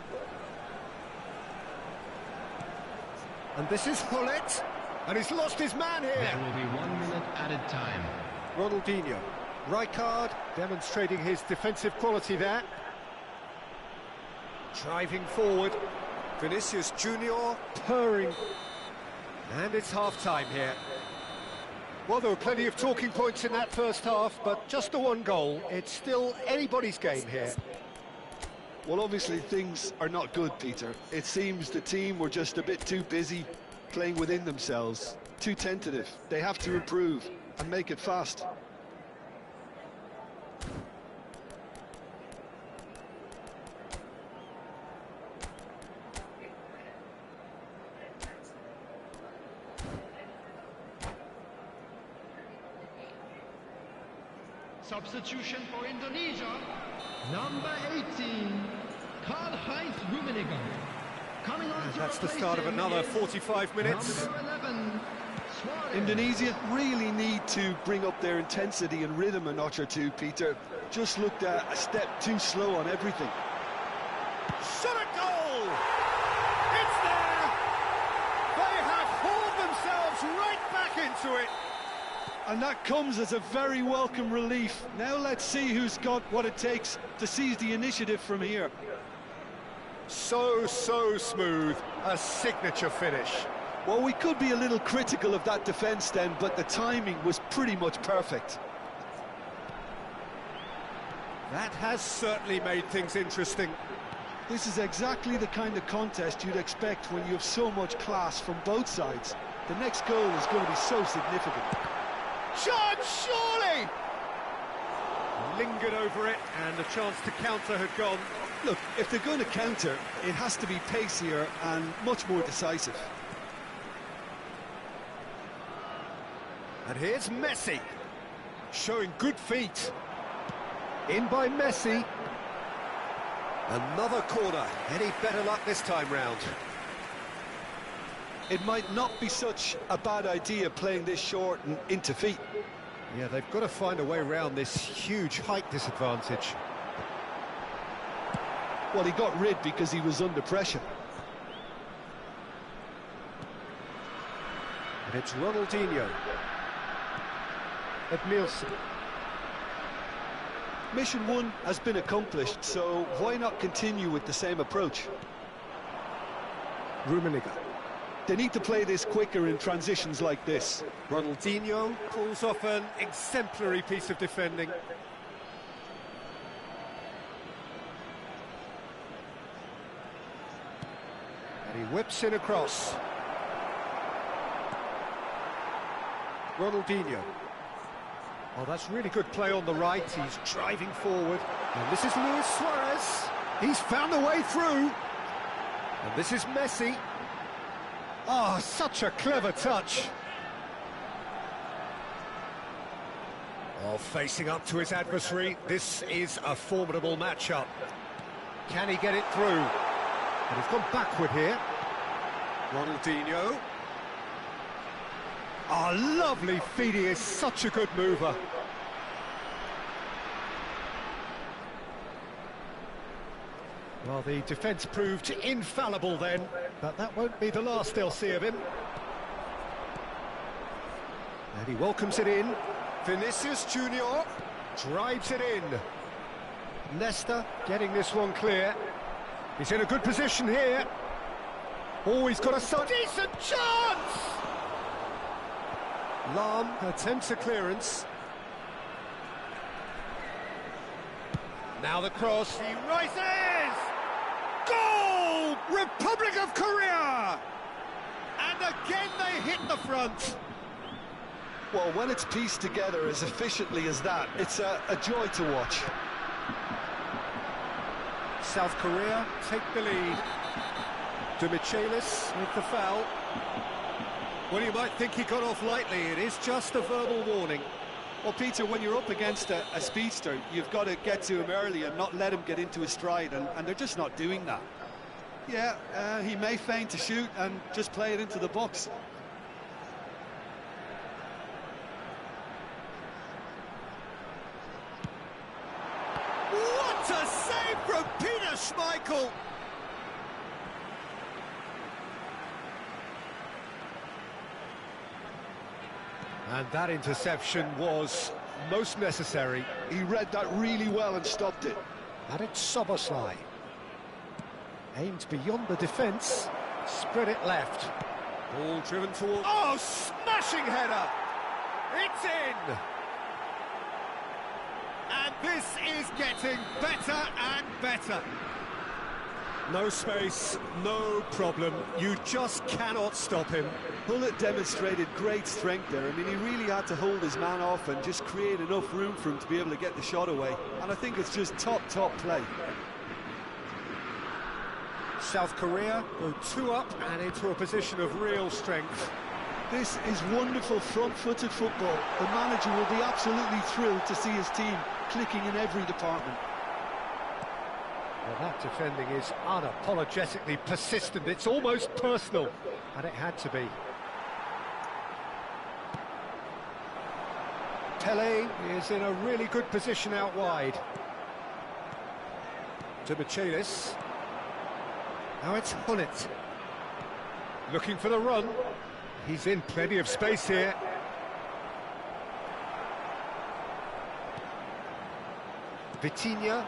And this is Pullet, and he's lost his man here.
There will be 1 minute added time.
Ronaldinho. Rijkaard demonstrating his defensive quality there. Driving forward. Vinicius Junior purring. And it's half-time here. Well, there were plenty of talking points in that first half, but just the one goal. It's still anybody's game here.
Well, obviously things are not good, Peter. It seems the team were just a bit too busy playing within themselves, too tentative. They have to improve and make it fast.
Substitution for Indonesia, number 18, Karl-Heinz Rummenigge. Coming on to
that's the start of another 45 minutes.
Number 11, Suarez.
Indonesia really need to bring up their intensity and rhythm a notch or two, Peter. Just looked a step too slow on everything.
Shot at goal! It's there! They have hauled themselves right back into it.
And that comes as a very welcome relief. Now let's see who's got what it takes to seize the initiative from here.
So smooth, a signature finish.
Well, we could be a little critical of that defence then, but the timing was pretty much perfect.
That has certainly made things interesting.
This is exactly the kind of contest you'd expect when you have so much class from both sides. The next goal is going to be so significant.
Chance, surely! Lingered over it, and the chance to counter had gone.
Look, if they're going to counter, it has to be pacier and much more decisive.
And here's Messi, showing good feet. In by Messi. Another corner. Any better luck this time round?
It might not be such a bad idea playing this short and into feet.
Yeah, they've got to find a way around this huge height disadvantage.
Well, he got rid because he was under pressure.
And it's Ronaldinho. Edmilson.
Mission 1 has been accomplished, so why not continue with the same approach?
Rummenigge.
They need to play this quicker in transitions like this.
Ronaldinho pulls off an exemplary piece of defending. And he whips in across. Ronaldinho. Oh, that's really good play on the right. He's driving forward. And this is Luis Suarez. He's found a way through. And this is Messi. Oh, such a clever touch. Oh, facing up to his adversary. This is a formidable matchup. Can he get it through? And he's gone backward here. Ronaldinho. Oh, lovely feet. He is such a good mover. Well, the defence proved infallible then, but that won't be the last they'll see of him. And he welcomes it in. Vinicius Junior drives it in. Nesta getting this one clear. He's in a good position here. Oh, he's got a decent chance! Lam attempts a clearance. Now the cross, he rises! Goal! Republic of Korea! And again they hit the front.
Well, when it's pieced together as efficiently as that, it's a joy to watch.
South Korea take the lead. Demichelis with the foul. Well, you might think he got off lightly. It is just a verbal warning.
Well, Peter, when you're up against a speedster, you've got to get to him early and not let him get into his stride, and they're just not doing that. Yeah, he may feign to shoot and just play it into the box.
What a save from Peter Schmeichel! And that interception was most necessary.
He read that really well and stopped it.
And it's Soboslai. Aimed beyond the defence, spread it left. Ball driven towards... Oh, smashing header! It's in! And this is getting better and better. No space, no problem. You just cannot stop him.
Hullet demonstrated great strength there. I mean, he really had to hold his man off and just create enough room for him to be able to get the shot away. And I think it's just top play.
South Korea go 2 up and into a position of real strength.
This is wonderful front-footed football. The manager will be absolutely thrilled to see his team clicking in every department.
Well, that defending is unapologetically persistent. It's almost personal, and it had to be. Pele is in a really good position out wide. Demichelis. Now it's Hullet. Looking for the run. He's in plenty of space here. Vitinha.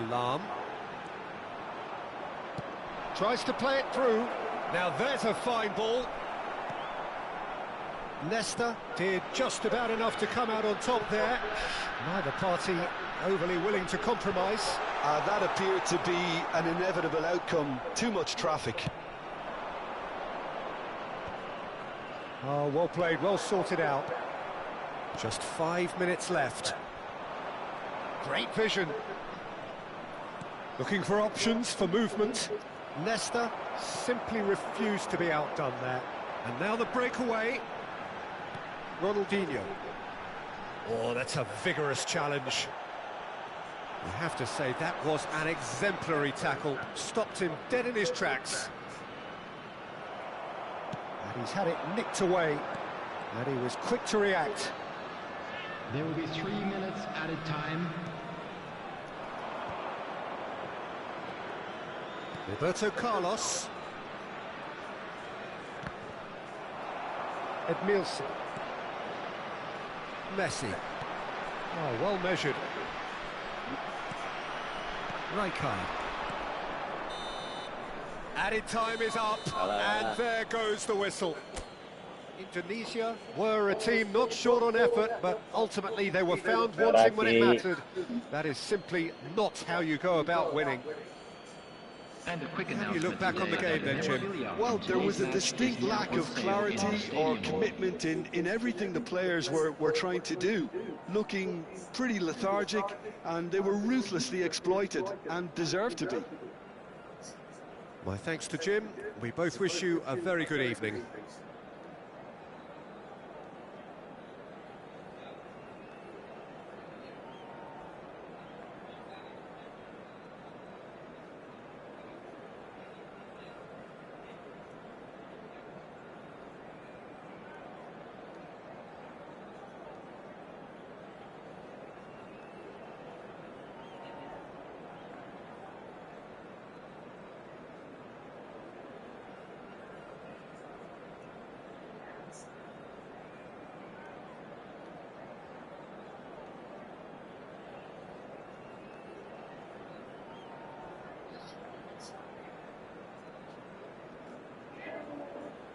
Lam. Tries to play it through. Now there's a fine ball. Leicester did just about enough to come out on top there. Neither party overly willing to compromise.
That appeared to be an inevitable outcome. Too much traffic.
Oh, well played, well sorted out. Just 5 minutes left. Great vision. Looking for options for movement. Leicester simply refused to be outdone there. And now the breakaway. Ronaldinho. Oh, that's a vigorous challenge. You have to say that was an exemplary tackle. Stopped him dead in his tracks. And he's had it nicked away. And he was quick to react.
There will be 3 minutes added time.
Roberto Carlos. Edmilson. Messi. Oh, well measured. Rijkaard. Added time is up, and there goes the whistle. Indonesia were a team not short on effort, but ultimately they were found wanting when it mattered. That is simply not how you go about winning.
And a quick
How do you look back on the game then, Jim?
Well, there was a distinct lack of clarity or commitment in everything the players were trying to do. Looking pretty lethargic, and they were ruthlessly exploited and deserved to be.
My thanks to Jim. We both wish you a very good evening.